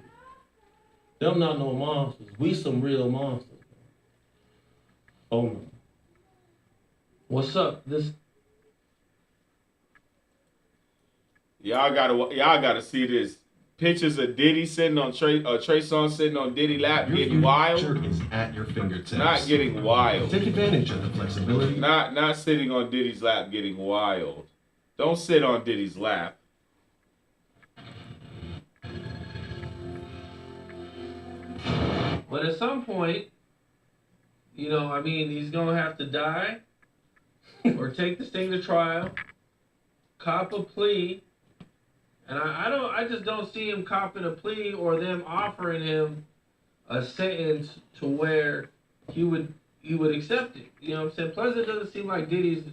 Them not no monsters. We some real monsters. Oh no. What's up? Y'all gotta see this. Pictures of Diddy sitting on Trey Songz sitting on Diddy lap getting wild. Is at your fingertips. Not getting wild. Take advantage of the flexibility. Not sitting on Diddy's lap getting wild. Don't sit on Diddy's lap. But at some point, you know, I mean, he's gonna have to die or take this thing to trial, cop a plea. And I just don't see him copping a plea or them offering him a sentence to where he would accept it. You know what I'm saying? Plus, it doesn't seem like Diddy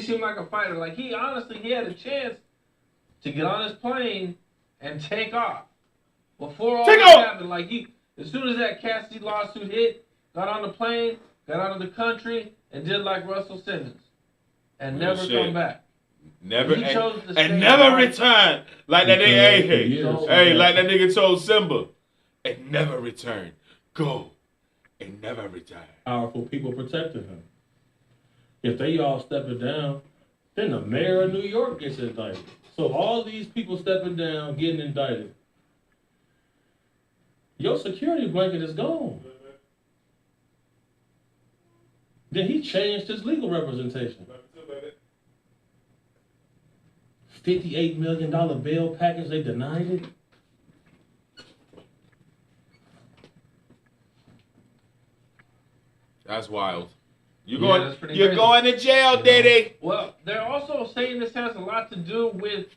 seemed like a fighter. Like he had a chance to get on his plane and take off before all this happened. Like as soon as that Cassidy lawsuit hit, got on the plane, got out of the country, and did like Russell Simmons, and never come back. Never He chose to and stay never alive. return. Like that nigga, hey, like that nigga told Simba, and never return. Go and never return. Powerful people protecting him. If they all stepping down, then the mayor of New York gets indicted. So all these people stepping down, getting indicted. Your security blanket is gone. Then he changed his legal representation. $58 million bail package, they denied it. That's wild. You're that's pretty you're crazy. going to jail, Diddy. Well, they're also saying this has a lot to do with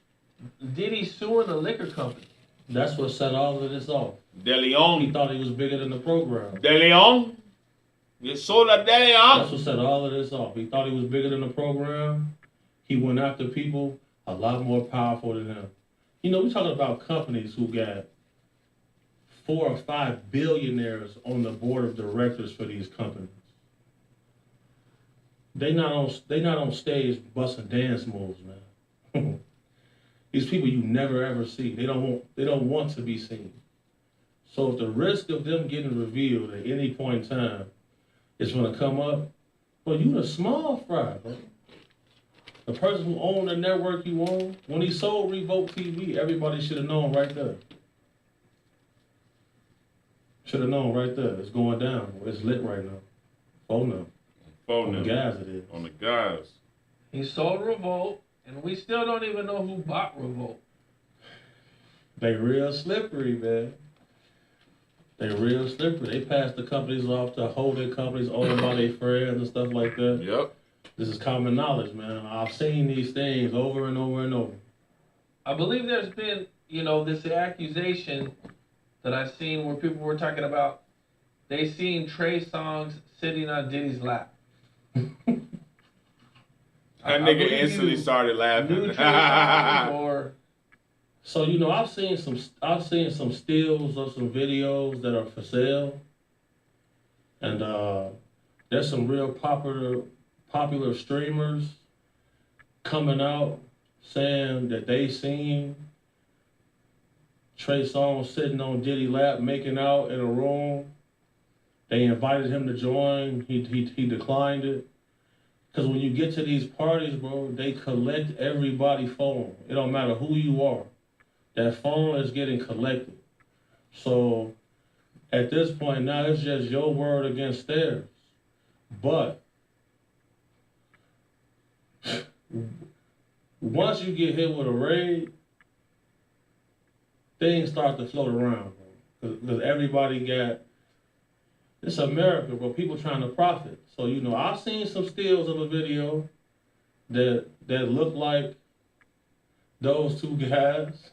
Diddy suing the liquor company. That's what set all of this off. De Leon. He thought he was bigger than the program. De Leon. You sold a De Leon. That's what set all of this off. He thought he was bigger than the program. He went after people a lot more powerful than him. You know, we're talking about companies who got 4 or 5 billionaires on the board of directors for these companies. They not on stage busting dance moves, man. These people you never ever see. They don't want to be seen. So if the risk of them getting revealed at any point in time is gonna come up, well, you the small fry, bro. The person who owned the network you own, when he sold Revolt TV, everybody should have known right there. Should have known right there. It's going down. It's lit right now. Oh no. On the guys it is. On the guys. He sold Revolt, and we still don't even know who bought Revolt. They real slippery, man. They real slippery. They pass the companies off to holding companies owned by their friends and stuff like that. Yep. This is common knowledge, man. I've seen these things over and over and over. I believe there's been, you know, this accusation that I've seen where people were talking about they seen Trey Songz sitting on Diddy's lap. That nigga instantly started laughing. So you know, I've seen some stills of some videos that are for sale, and there's some real popular streamers coming out saying that they seen Trey Songz sitting on Diddy's lap making out in a room. They invited him to join. He declined it. Because when you get to these parties, bro, they collect everybody's phone. It don't matter who you are. That phone is getting collected. So at this point now, it's just your word against theirs. But once you get hit with a raid, things start to float around, bro. Because everybody got, it's America, bro. People trying to profit. So, you know, I've seen some stills of a video that look like those two guys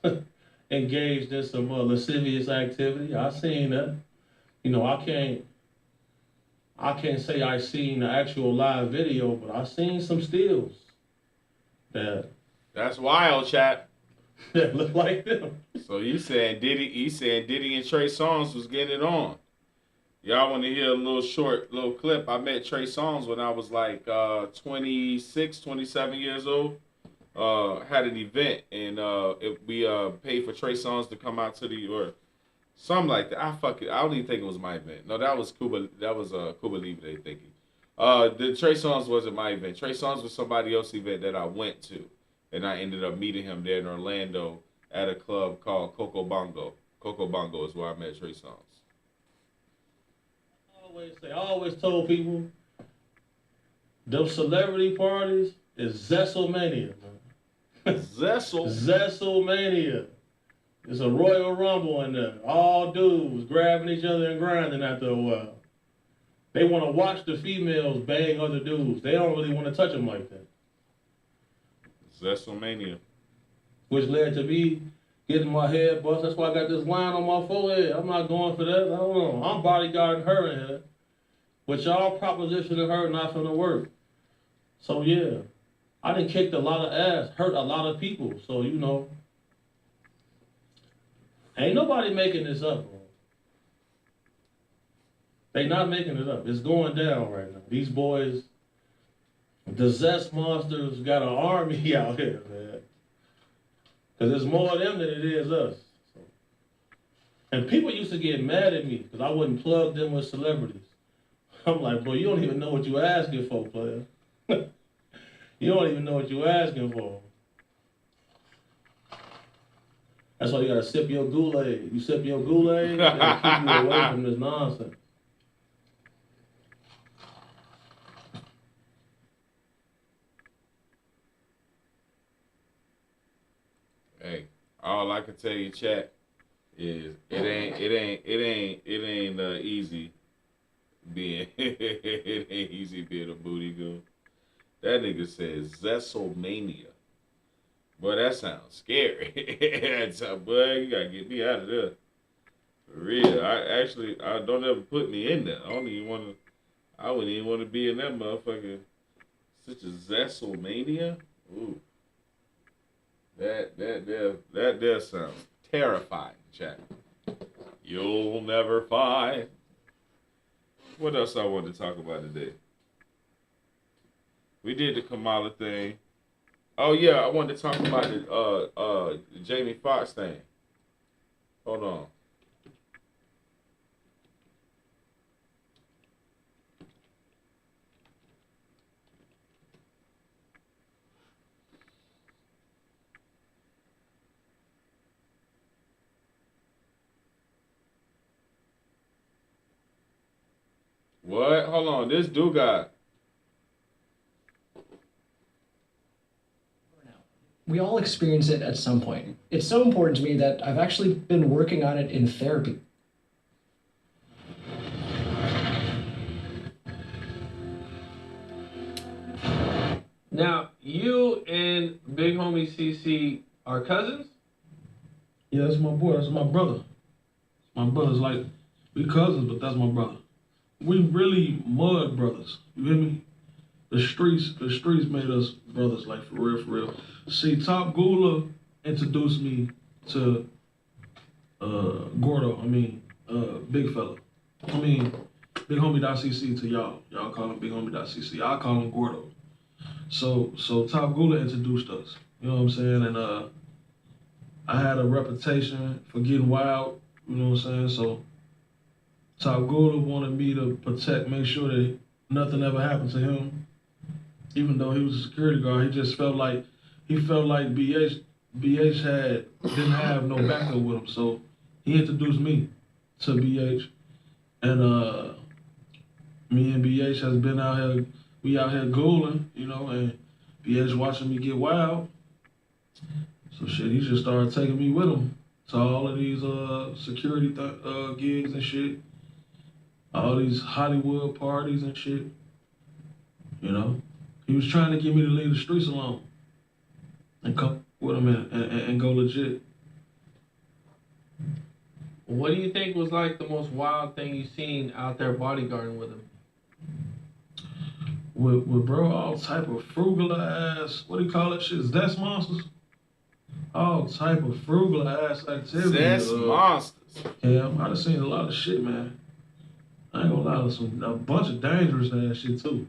engaged in some lascivious activity. I seen that. You know, I can't say I seen the actual live video, but I seen some stills that's wild, chat. that look like them. So you saying Diddy and Trey Songz was getting it on. Y'all want to hear a little clip? I met Trey Songz when I was like 26, 27 years old. Had an event and we paid for Trey Songz to come out to or something like that. I don't even think it was my event. No, that was Cuba. That was Cuba Libre thinking. The Trey Songz wasn't my event. Trey Songz was somebody else's event that I went to, and I ended up meeting him there in Orlando at a club called Coco Bongo. Coco Bongo is where I met Trey Songz. I always told people, those celebrity parties is Zesselmania, man. Zesselmania. It's a Royal Rumble in there. All dudes grabbing each other and grinding after a while. They want to watch the females bang other dudes. They don't really want to touch them like that. Zesselmania. Which led to me getting my head bust. That's why I got this line on my forehead. I'm not going for that. I don't know. I'm bodyguarding her in here. But y'all propositioning her not finna work. So yeah, I done kicked a lot of ass, hurt a lot of people. So, you know, ain't nobody making this up, bro. They not making it up. It's going down right now. These boys, the Zest monsters got an army out here, man. Because there's more of them than it is us. So. And people used to get mad at me because I wouldn't plug them with celebrities. I'm like, bro, you don't even know what you're asking for, player. You don't even know what you're asking for. That's why you gotta sip your Kool-Aid. You sip your Kool-Aid, that'll keep you away from this nonsense. Hey, all I can tell you, chat, is it ain't easy being it ain't easy being a booty goon. That nigga says Zesselmania. Boy, that sounds scary. That's boy, you gotta get me out of there. For real. I don't ever put me in there. I wouldn't even want to be in that motherfucker. Such a Zesselmania. Ooh. That there sounds terrifying, chat. You'll never find. What else I want to talk about today? We did the Kamala thing. Oh yeah, I wanted to talk about the Jamie Foxx thing. Hold on. What? Hold on. This dude got. We all experience it at some point. It's so important to me that I've actually been working on it in therapy. Now, you and Big Homie CC are cousins? Yeah, that's my boy. That's my brother. My brother's like, we cousins, but that's my brother. We really mud brothers. You hear me? The streets made us brothers, like for real, for real. See, Top Gula introduced me to Gordo. Big fella. Big Homie.cc to y'all. Y'all call him Big Homie.cc. I call him Gordo. So Top Gula introduced us. You know what I'm saying? And I had a reputation for getting wild. You know what I'm saying? So Top Gula wanted me to make sure that nothing ever happened to him. Even though he was a security guard, he just felt like BH didn't have no backup with him. So he introduced me to BH, and me and BH has been out here. We out here gooling, you know, and BH watching me get wild. So shit, he just started taking me with him to all of these security gigs and shit, all these Hollywood parties and shit. You know, he was trying to get me to leave the streets alone and come with him and go legit. What do you think was like the most wild thing you seen out there bodyguarding with him? With bro, all type of frugal ass, what do you call that shit? Zest monsters? All type of frugal ass activity. Zest monsters. Yeah, I might have seen a lot of shit, man. I ain't gonna lie, a bunch of dangerous ass shit too.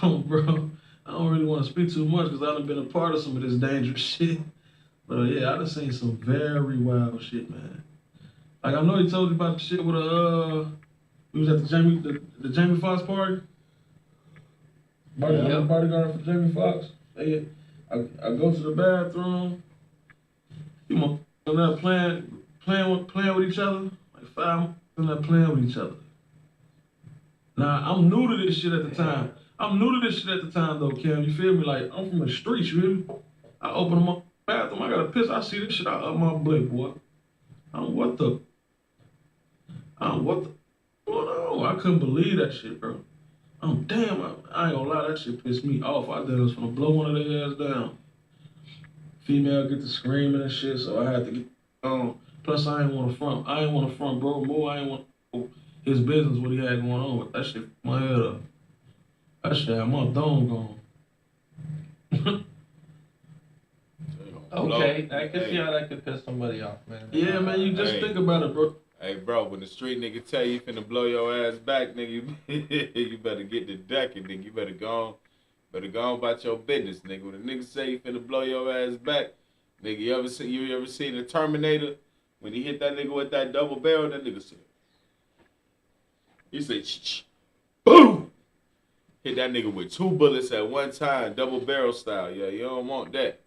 Oh, bro, I don't really want to speak too much because I done been a part of some of this dangerous shit. But yeah, I done seen some very wild shit, man. Like I know he told you about the shit with we was at the Jamie Foxx party. Bodyguard for Jamie Foxx. I go to the bathroom. You know, in there playing with each other. Like 5 in there playing with each other. Now I'm new to this shit at the time. Though, Cam. You feel me? Like I'm from the streets. You hear me? I open my bathroom. I got a piss. I see this shit out of my butt, boy. What the going on? I couldn't believe that shit, bro. Damn, I ain't gonna lie, that shit pissed me off. I thought I was gonna blow one of their ass down. Female get to screaming and shit, so I had to get on. Plus, I ain't want to front. Bro. More, I ain't want his business, what he had going on. But that shit fucked my head up. That shit had my dome gone. Okay, I can see how that could piss somebody off, man. Yeah, man, you just think about it, bro. Hey, bro, when the street nigga tell you finna blow your ass back, nigga, you better get the decking, nigga. You better go on about your business, nigga. When the nigga say you finna blow your ass back, nigga, you ever seen the Terminator? When he hit that nigga with that double barrel, that nigga said, he said, boom! Hit that nigga with 2 bullets at one time, double barrel style. Yeah, you don't want that.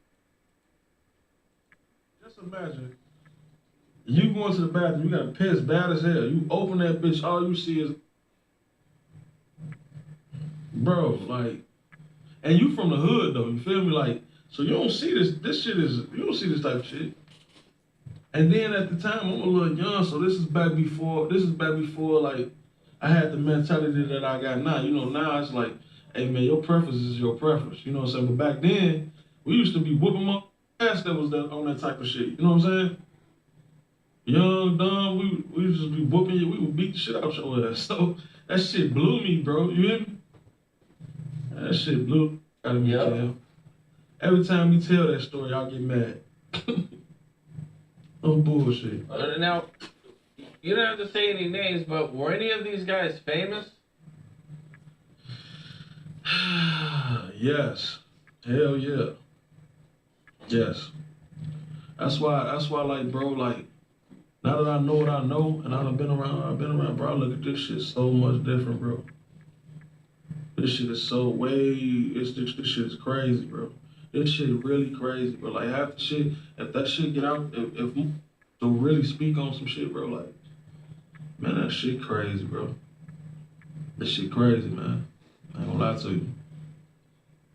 Just imagine. You going to the bathroom, you got a piss bad as hell. You open that bitch, all you see is, bro, like, and you from the hood though, you feel me? Like, so you don't see this shit is, you don't see this type of shit. And then at the time, I'm a little young, so this is back before like, I had the mentality that I got now. You know, now it's like, hey man, your preference is your preference. You know what I'm saying? But back then, we used to be whooping my ass that was on that type of shit. You know what I'm saying? Young, dumb, we would just be whooping you. We would beat the shit out your ass. So that shit blew me, bro. You hear me? That shit blew out of me, Cam. Every time you tell that story, y'all get mad. No bullshit. Now, you don't have to say any names, but were any of these guys famous? Yes. Hell yeah. Yes. That's why, like, bro, like, now that I know what I know, and I've been around, bro, I look at this shit so much different, bro. This shit is this shit is crazy, bro. This shit really crazy, bro. Like, half the shit, if that shit get out, if you to really speak on some shit, bro, like, man, that shit crazy, bro. This shit crazy, man. I ain't gonna lie to you.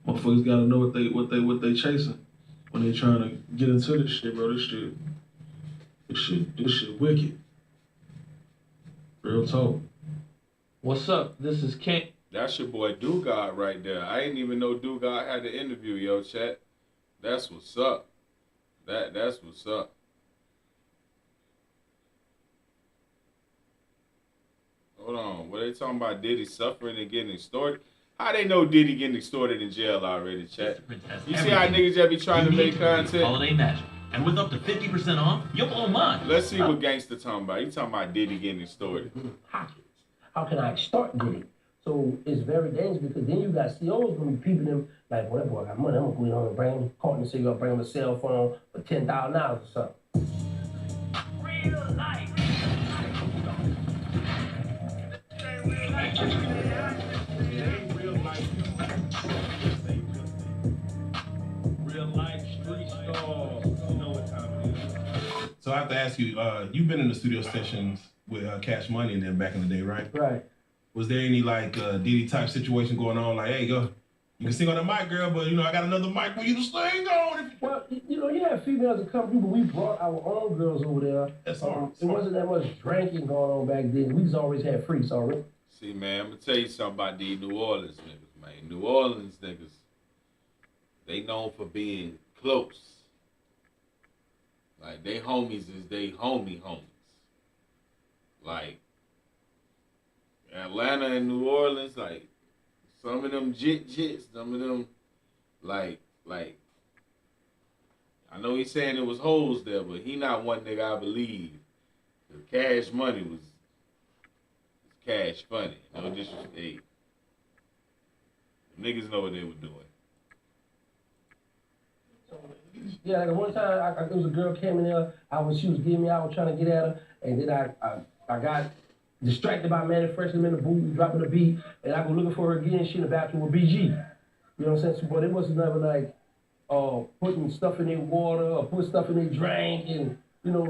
Motherfuckers gotta know what they chasing when they trying to get into this shit, bro. This shit wicked. Real talk. What's up? This is King. That's your boy Dugard right there. I didn't even know Dugard had an interview, yo, chat. That's what's up. That's what's up. Hold on. What they talking about? Diddy suffering and getting extorted? How they know Diddy getting extorted in jail already, chat? You see how niggas just be trying to make content? Holiday magic. And with up to 50% off, you'll blow mine. Let's see what Gangsta talking about. He talking about Diddy getting extorted. How can I extort Diddy? So it's very dangerous because then you got COs gonna be peeping them like, well, that boy got money. I'm gonna go home and bring him. Call him and say you're gonna bring him a cell phone for $10,000 or something. Real life. Real life street stars. You know what time it is. So I have to ask you, you've been in the studio sessions with Cash Money and them back in the day, right? Right. Was there any like Diddy type situation going on? Like, hey, go You can sing on the mic, girl, but you know I got another mic for you to sing on. Well, you know, you had females that come through, but we brought our own girls over there. That's smart. It wasn't that much drinking going on back then. We just always had freaks already. See, man, I'm gonna tell you something about these New Orleans niggas, man. New Orleans niggas, they known for being close. Like, they homies is they homies. Like, Atlanta and New Orleans, like, some of them jits, some of them, like, I know he's saying it was hoes there, but he not one nigga I believe. The Cash Money was Cash Funny. No disrespect. Hey, niggas know what they were doing. Yeah, like one time, there was a girl came in there. She was getting me. I was trying to get at her, and then I got distracted by Manny Freshman in the booth, dropping the beat, and I go looking for her again. She in the bathroom with BG. You know what I'm saying? So, but it was never like putting stuff in their water or put stuff in their drink and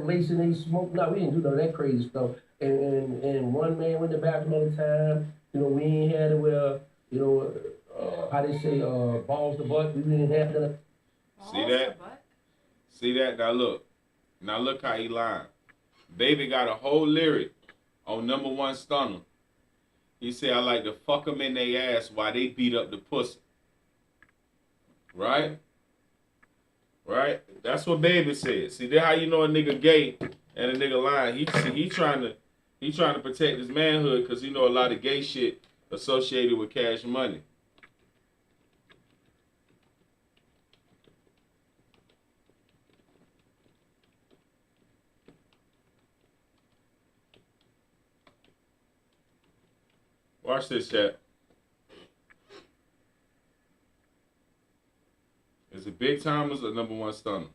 lacing their smoke. No, we didn't do none of that crazy stuff. And one man went to the bathroom at a time. We ain't had it where how they say balls to butt. We didn't have that. See that? See that? Now look how he lying. Baby got a whole lyric on #1 Stunner. He said, I like to fuck them in their ass while they beat up the pussy. Right? Right? That's what Baby said. See, that's how you know a nigga gay and a nigga lying. He trying to protect his manhood because he know a lot of gay shit associated with Cash Money. Watch this, chat. Is it Big Timers or #1 Stunner?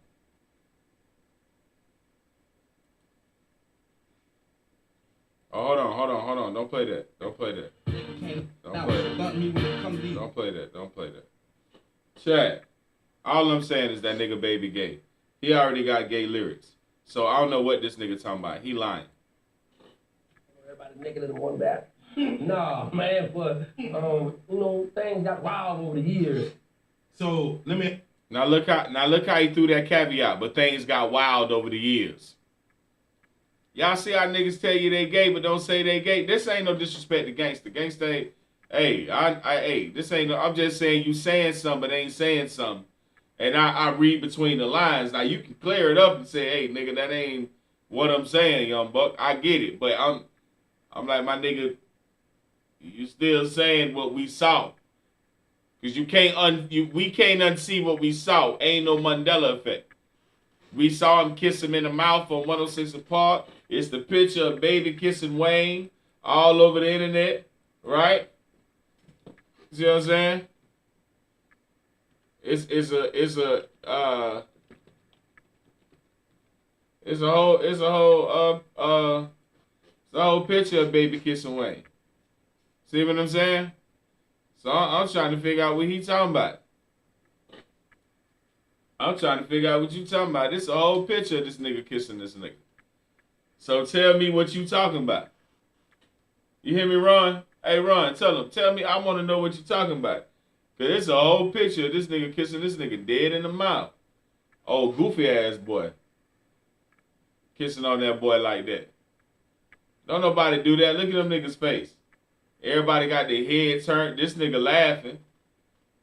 Oh, hold on. Don't play that. Don't play that. Don't play that. Chat. All I'm saying is that nigga Baby gay. He already got gay lyrics. So I don't know what this nigga talking about. He lying. Everybody naked in the one bath. Nah, man, but things got wild over the years. So let me now look how he threw that caveat, but things got wild over the years. Y'all see how niggas tell you they gay, but don't say they gay. This ain't no disrespect to gangster. Gangster ain't. Hey, this ain't. I'm just saying you saying something, but ain't saying something. And I read between the lines. Now you can clear it up and say, hey, nigga, that ain't what I'm saying, young buck. I get it, but I'm like, my nigga. You still saying what we saw. Because we can't unsee what we saw. Ain't no Mandela effect. We saw him kiss him in the mouth on 106 Apart. It's the picture of Baby kissing Wayne all over the internet. Right? See what I'm saying? It's a whole picture of Baby kissing Wayne. See what I'm saying? So I'm trying to figure out what he talking about. I'm trying to figure out what you talking about. This is a whole picture of this nigga kissing this nigga. So tell me what you talking about. You hear me, Ron? Hey, Ron, tell me, I want to know what you talking about. Because it's a whole picture of this nigga kissing this nigga dead in the mouth. Oh, goofy ass boy. Kissing on that boy like that. Don't nobody do that. Look at them niggas' face. Everybody got their head turned. This nigga laughing.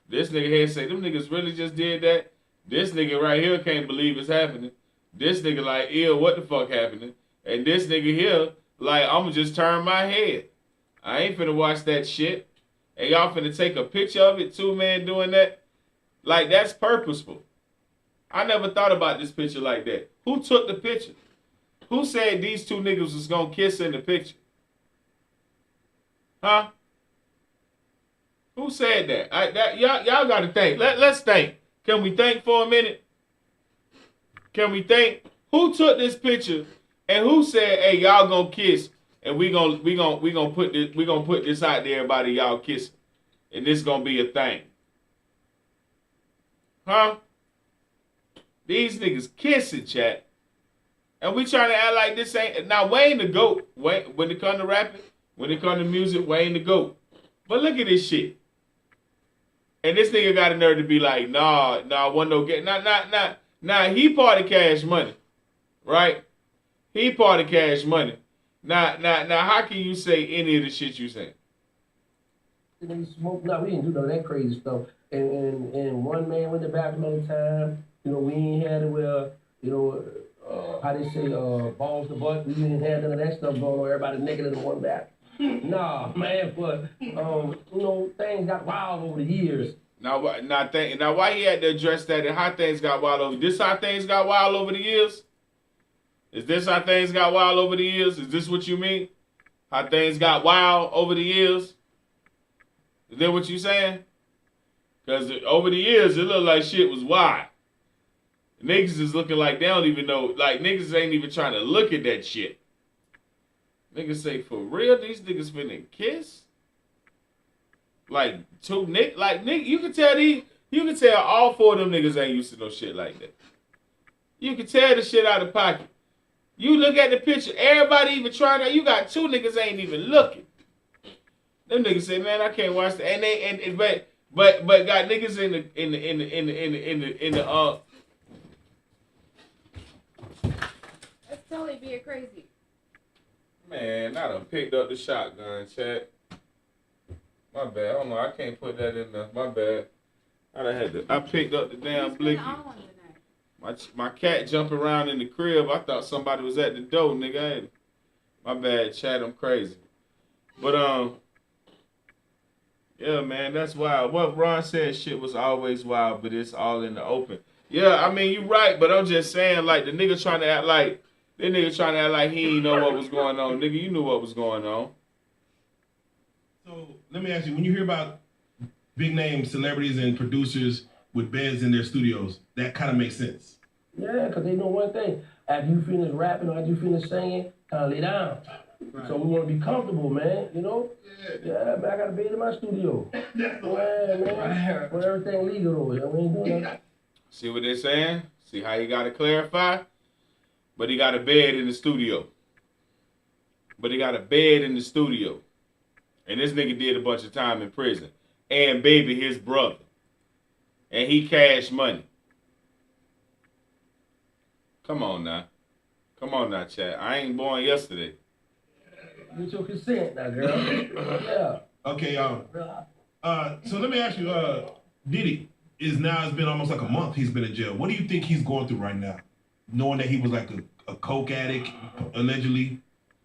This nigga head say, them niggas really just did that? This nigga right here can't believe it's happening. This nigga like, ew, what the fuck happening? And this nigga here, like, I'ma just turn my head. I ain't finna watch that shit. And y'all finna take a picture of it, two men doing that? Like, that's purposeful. I never thought about this picture like that. Who took the picture? Who said these two niggas was gonna kiss in the picture? Huh? Who said that? Y'all gotta think. Let's think. Can we think for a minute? Can we think? Who took this picture and who said, "Hey, y'all gonna kiss and we gonna put this out there, everybody, y'all kissing, and this gonna be a thing." Huh? These niggas kissing, chat, and we trying to act like this ain't. Now Wayne the GOAT. Wayne, when it come to rapping. When it comes to music, Wayne the GOAT. But look at this shit. And this nigga got a nerve to be like, nah, one no get, nah, he part of Cash Money, right? He part of Cash Money. Now, how can you say any of the shit you say? They smoke. No, we didn't do none of that crazy stuff. And one man went to the bathroom at a time. You know, we ain't had it where, you know, how they say, balls to butt. We didn't have none of that stuff going on. Everybody naked in the one bathroom. Nah, man, but you know, things got wild over the years. Now why he had to address that and how things got wild over? This how things got wild over the years? Is this how things got wild over the years? Is this what you mean? How things got wild over the years? Is that what you saying? Because over the years, it looked like shit was wild. Niggas is looking like they don't even know. Like, niggas ain't even trying to look at that shit. Niggas say, for real, these niggas finna kiss? Like, you can tell all four of them niggas ain't used to no shit like that. You can tell the shit out of pocket. You look at the picture, everybody even trying to, you got two niggas ain't even looking. Them niggas say, man, I can't watch that. And but got niggas in the That's totally being crazy. Man, I done picked up the shotgun, chat. My bad. Hold on, I can't put that in there. My bad. I picked up the damn blicky. My cat jumping around in the crib. I thought somebody was at the door, nigga. My bad, chat. I'm crazy. But yeah, man, that's wild. What Ron said, shit was always wild, but it's all in the open. Yeah, I mean, you right, but I'm just saying, like, the nigga trying to act like, he ain't know what was going on. Nigga, you knew what was going on. So, let me ask you, when you hear about big name celebrities and producers with beds in their studios, that kind of makes sense. Yeah, because they know one thing. After you finish rapping or after you finish singing, kind of lay down. Right. So we want to be comfortable, man, you know? Yeah, man, I got a bed in my studio. Yeah, man. Well, everything legal over here. We ain't doing that. See what they're saying? See how you got to clarify? But he got a bed in the studio. And this nigga did a bunch of time in prison. And baby, his brother. And he Cash Money. Come on now, chat. I ain't born yesterday. Get your consent now, girl. Yeah. Okay, so let me ask you, Diddy it's been almost like a month he's been in jail. What do you think he's going through right now? Knowing that he was like a coke addict, allegedly,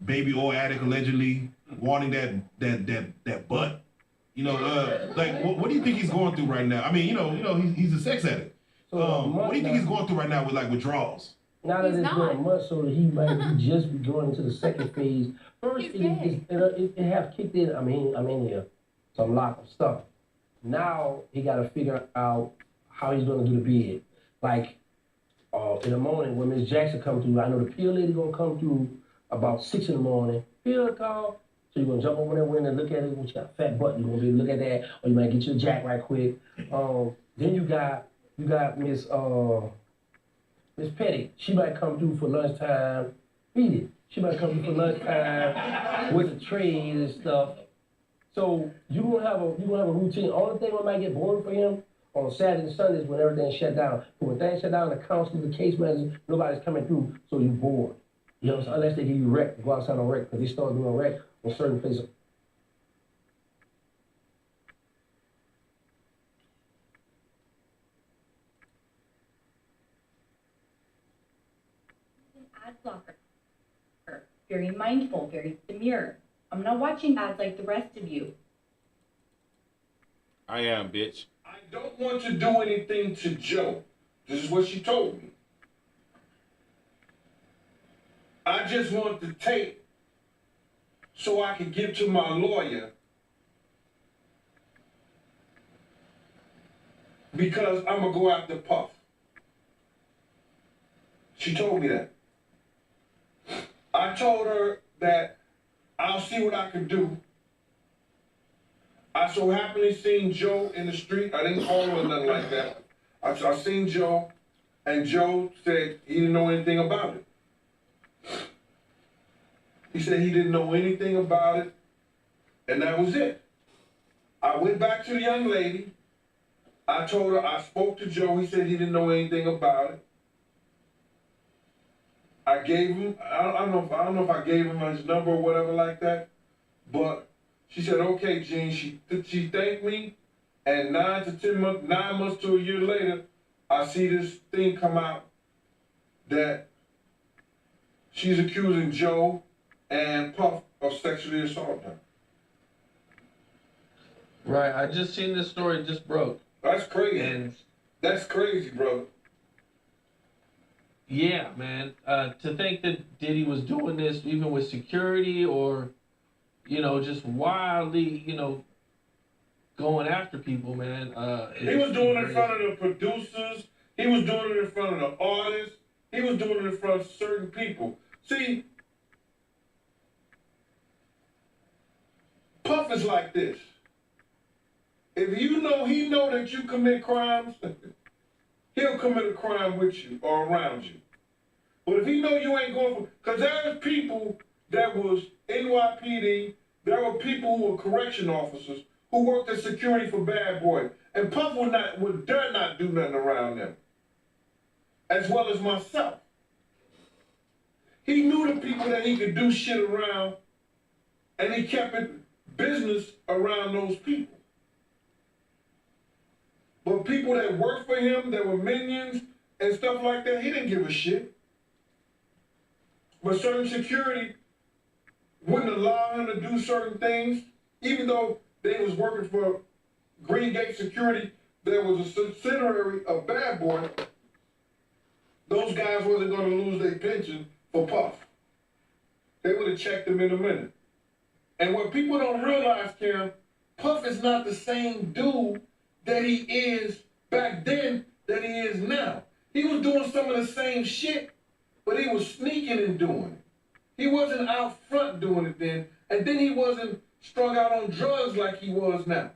baby oil addict, allegedly, wanting that butt. You know, like what do you think he's going through right now? I mean, you know, he's a sex addict. So what do you think he's going through right now with like withdrawals? Now that it's been a month, so that he might be just be going into the second phase. First, it have kicked in. I'm in here, so I'm locked up stuff. Now he got to figure out how he's going to do the bid. Like in the morning when Miss Jackson come through, I know the pill lady gonna come through about 6 in the morning. Pill call. So you're gonna jump over there window and look at it. When you got a fat butt, you're gonna be able to look at that, or you might get you a jack right quick. Then you got Miss Petty. She might come through for lunchtime. Beat it. She might come through for lunchtime with the trays and stuff. So you gonna have a routine. Only thing that might get boring for him on Saturdays and Sundays when everything's shut down. But when things shut down, the counselors, the case managers, nobody's coming through, so you're bored. You know what I'm saying? Unless they give you rec, go outside on rec, because they start doing rec on certain places. Ad blocker. Very mindful, very demure. I'm not watching ads like the rest of you. I am, bitch. I don't want to do anything to Joe. This is what she told me. I just want the tape so I can give to my lawyer because I'm going to go after Puff. She told me that. I told her that I'll see what I can do. I so happily seen Joe in the street. I didn't call her or nothing like that. I seen Joe, and Joe said he didn't know anything about it. He said he didn't know anything about it, and that was it. I went back to the young lady, I told her, I spoke to Joe. He said he didn't know anything about it. I gave him, I don't know if I gave him his number or whatever like that, but she said, okay, Gene. She thanked me, and 9 months to a year later, I see this thing come out that she's accusing Joe and Puff of sexually assaulting her. Right, I just seen this story, just broke. That's crazy. And that's crazy, brother. Yeah, man. To think that Diddy was doing this even with security or, you know, just wildly, you know, going after people, man. He was doing it in front of the producers. He was doing it in front of the artists. He was doing it in front of certain people. See, Puff is like this. If you know, he know that you commit crimes, he'll commit a crime with you or around you. But if he know you ain't going for, because there's people that was NYPD, there were people who were correction officers who worked as security for Bad Boy, and Puff would dare not do nothing around them, as well as myself. He knew the people that he could do shit around, and he kept it business around those people. But people that worked for him, that were minions and stuff like that, he didn't give a shit. But certain security wouldn't allow him to do certain things, even though they was working for Green Gate Security, that was a subsidiary of Bad Boy. Those guys wasn't going to lose their pension for Puff. They would have checked him in a minute. And what people don't realize, Cam, Puff is not the same dude that he is back then that he is now. He was doing some of the same shit, but he was sneaking and doing it. He wasn't out front doing it then, and then he wasn't strung out on drugs like he was now.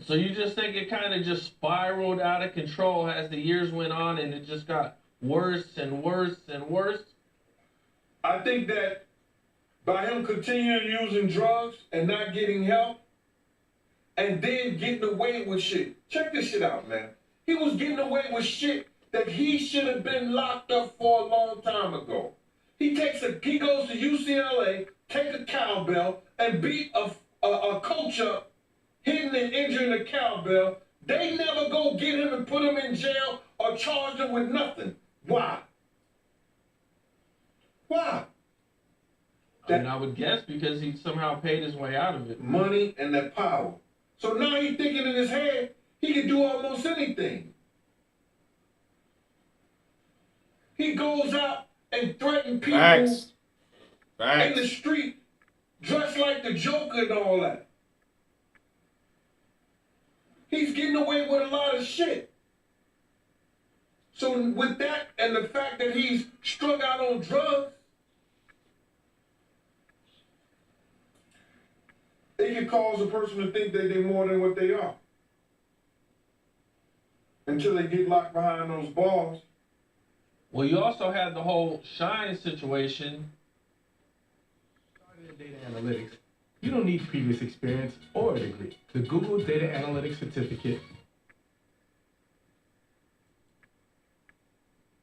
So you just think it kind of just spiraled out of control as the years went on and it just got worse and worse and worse? I think that by him continuing using drugs and not getting help, and then getting away with shit. Check this shit out, man. He was getting away with shit that he should have been locked up for a long time ago. He goes to UCLA, take a cowbell, and beat a coach up, hitting and injuring a cowbell. They never go get him and put him in jail or charge him with nothing. Why? Why? I mean, I would guess because he somehow paid his way out of it. Money and that power. So now he's thinking in his head, he can do almost anything. He goes out and threatens people in the street, dressed like the Joker and all that. He's getting away with a lot of shit. So with that and the fact that he's strung out on drugs, it can cause a person to think that they're more than what they are. Until they get locked behind those bars. Well, you also had the whole Shine situation. Starting in data analytics, you don't need previous experience or a degree. The Google Data Analytics Certificate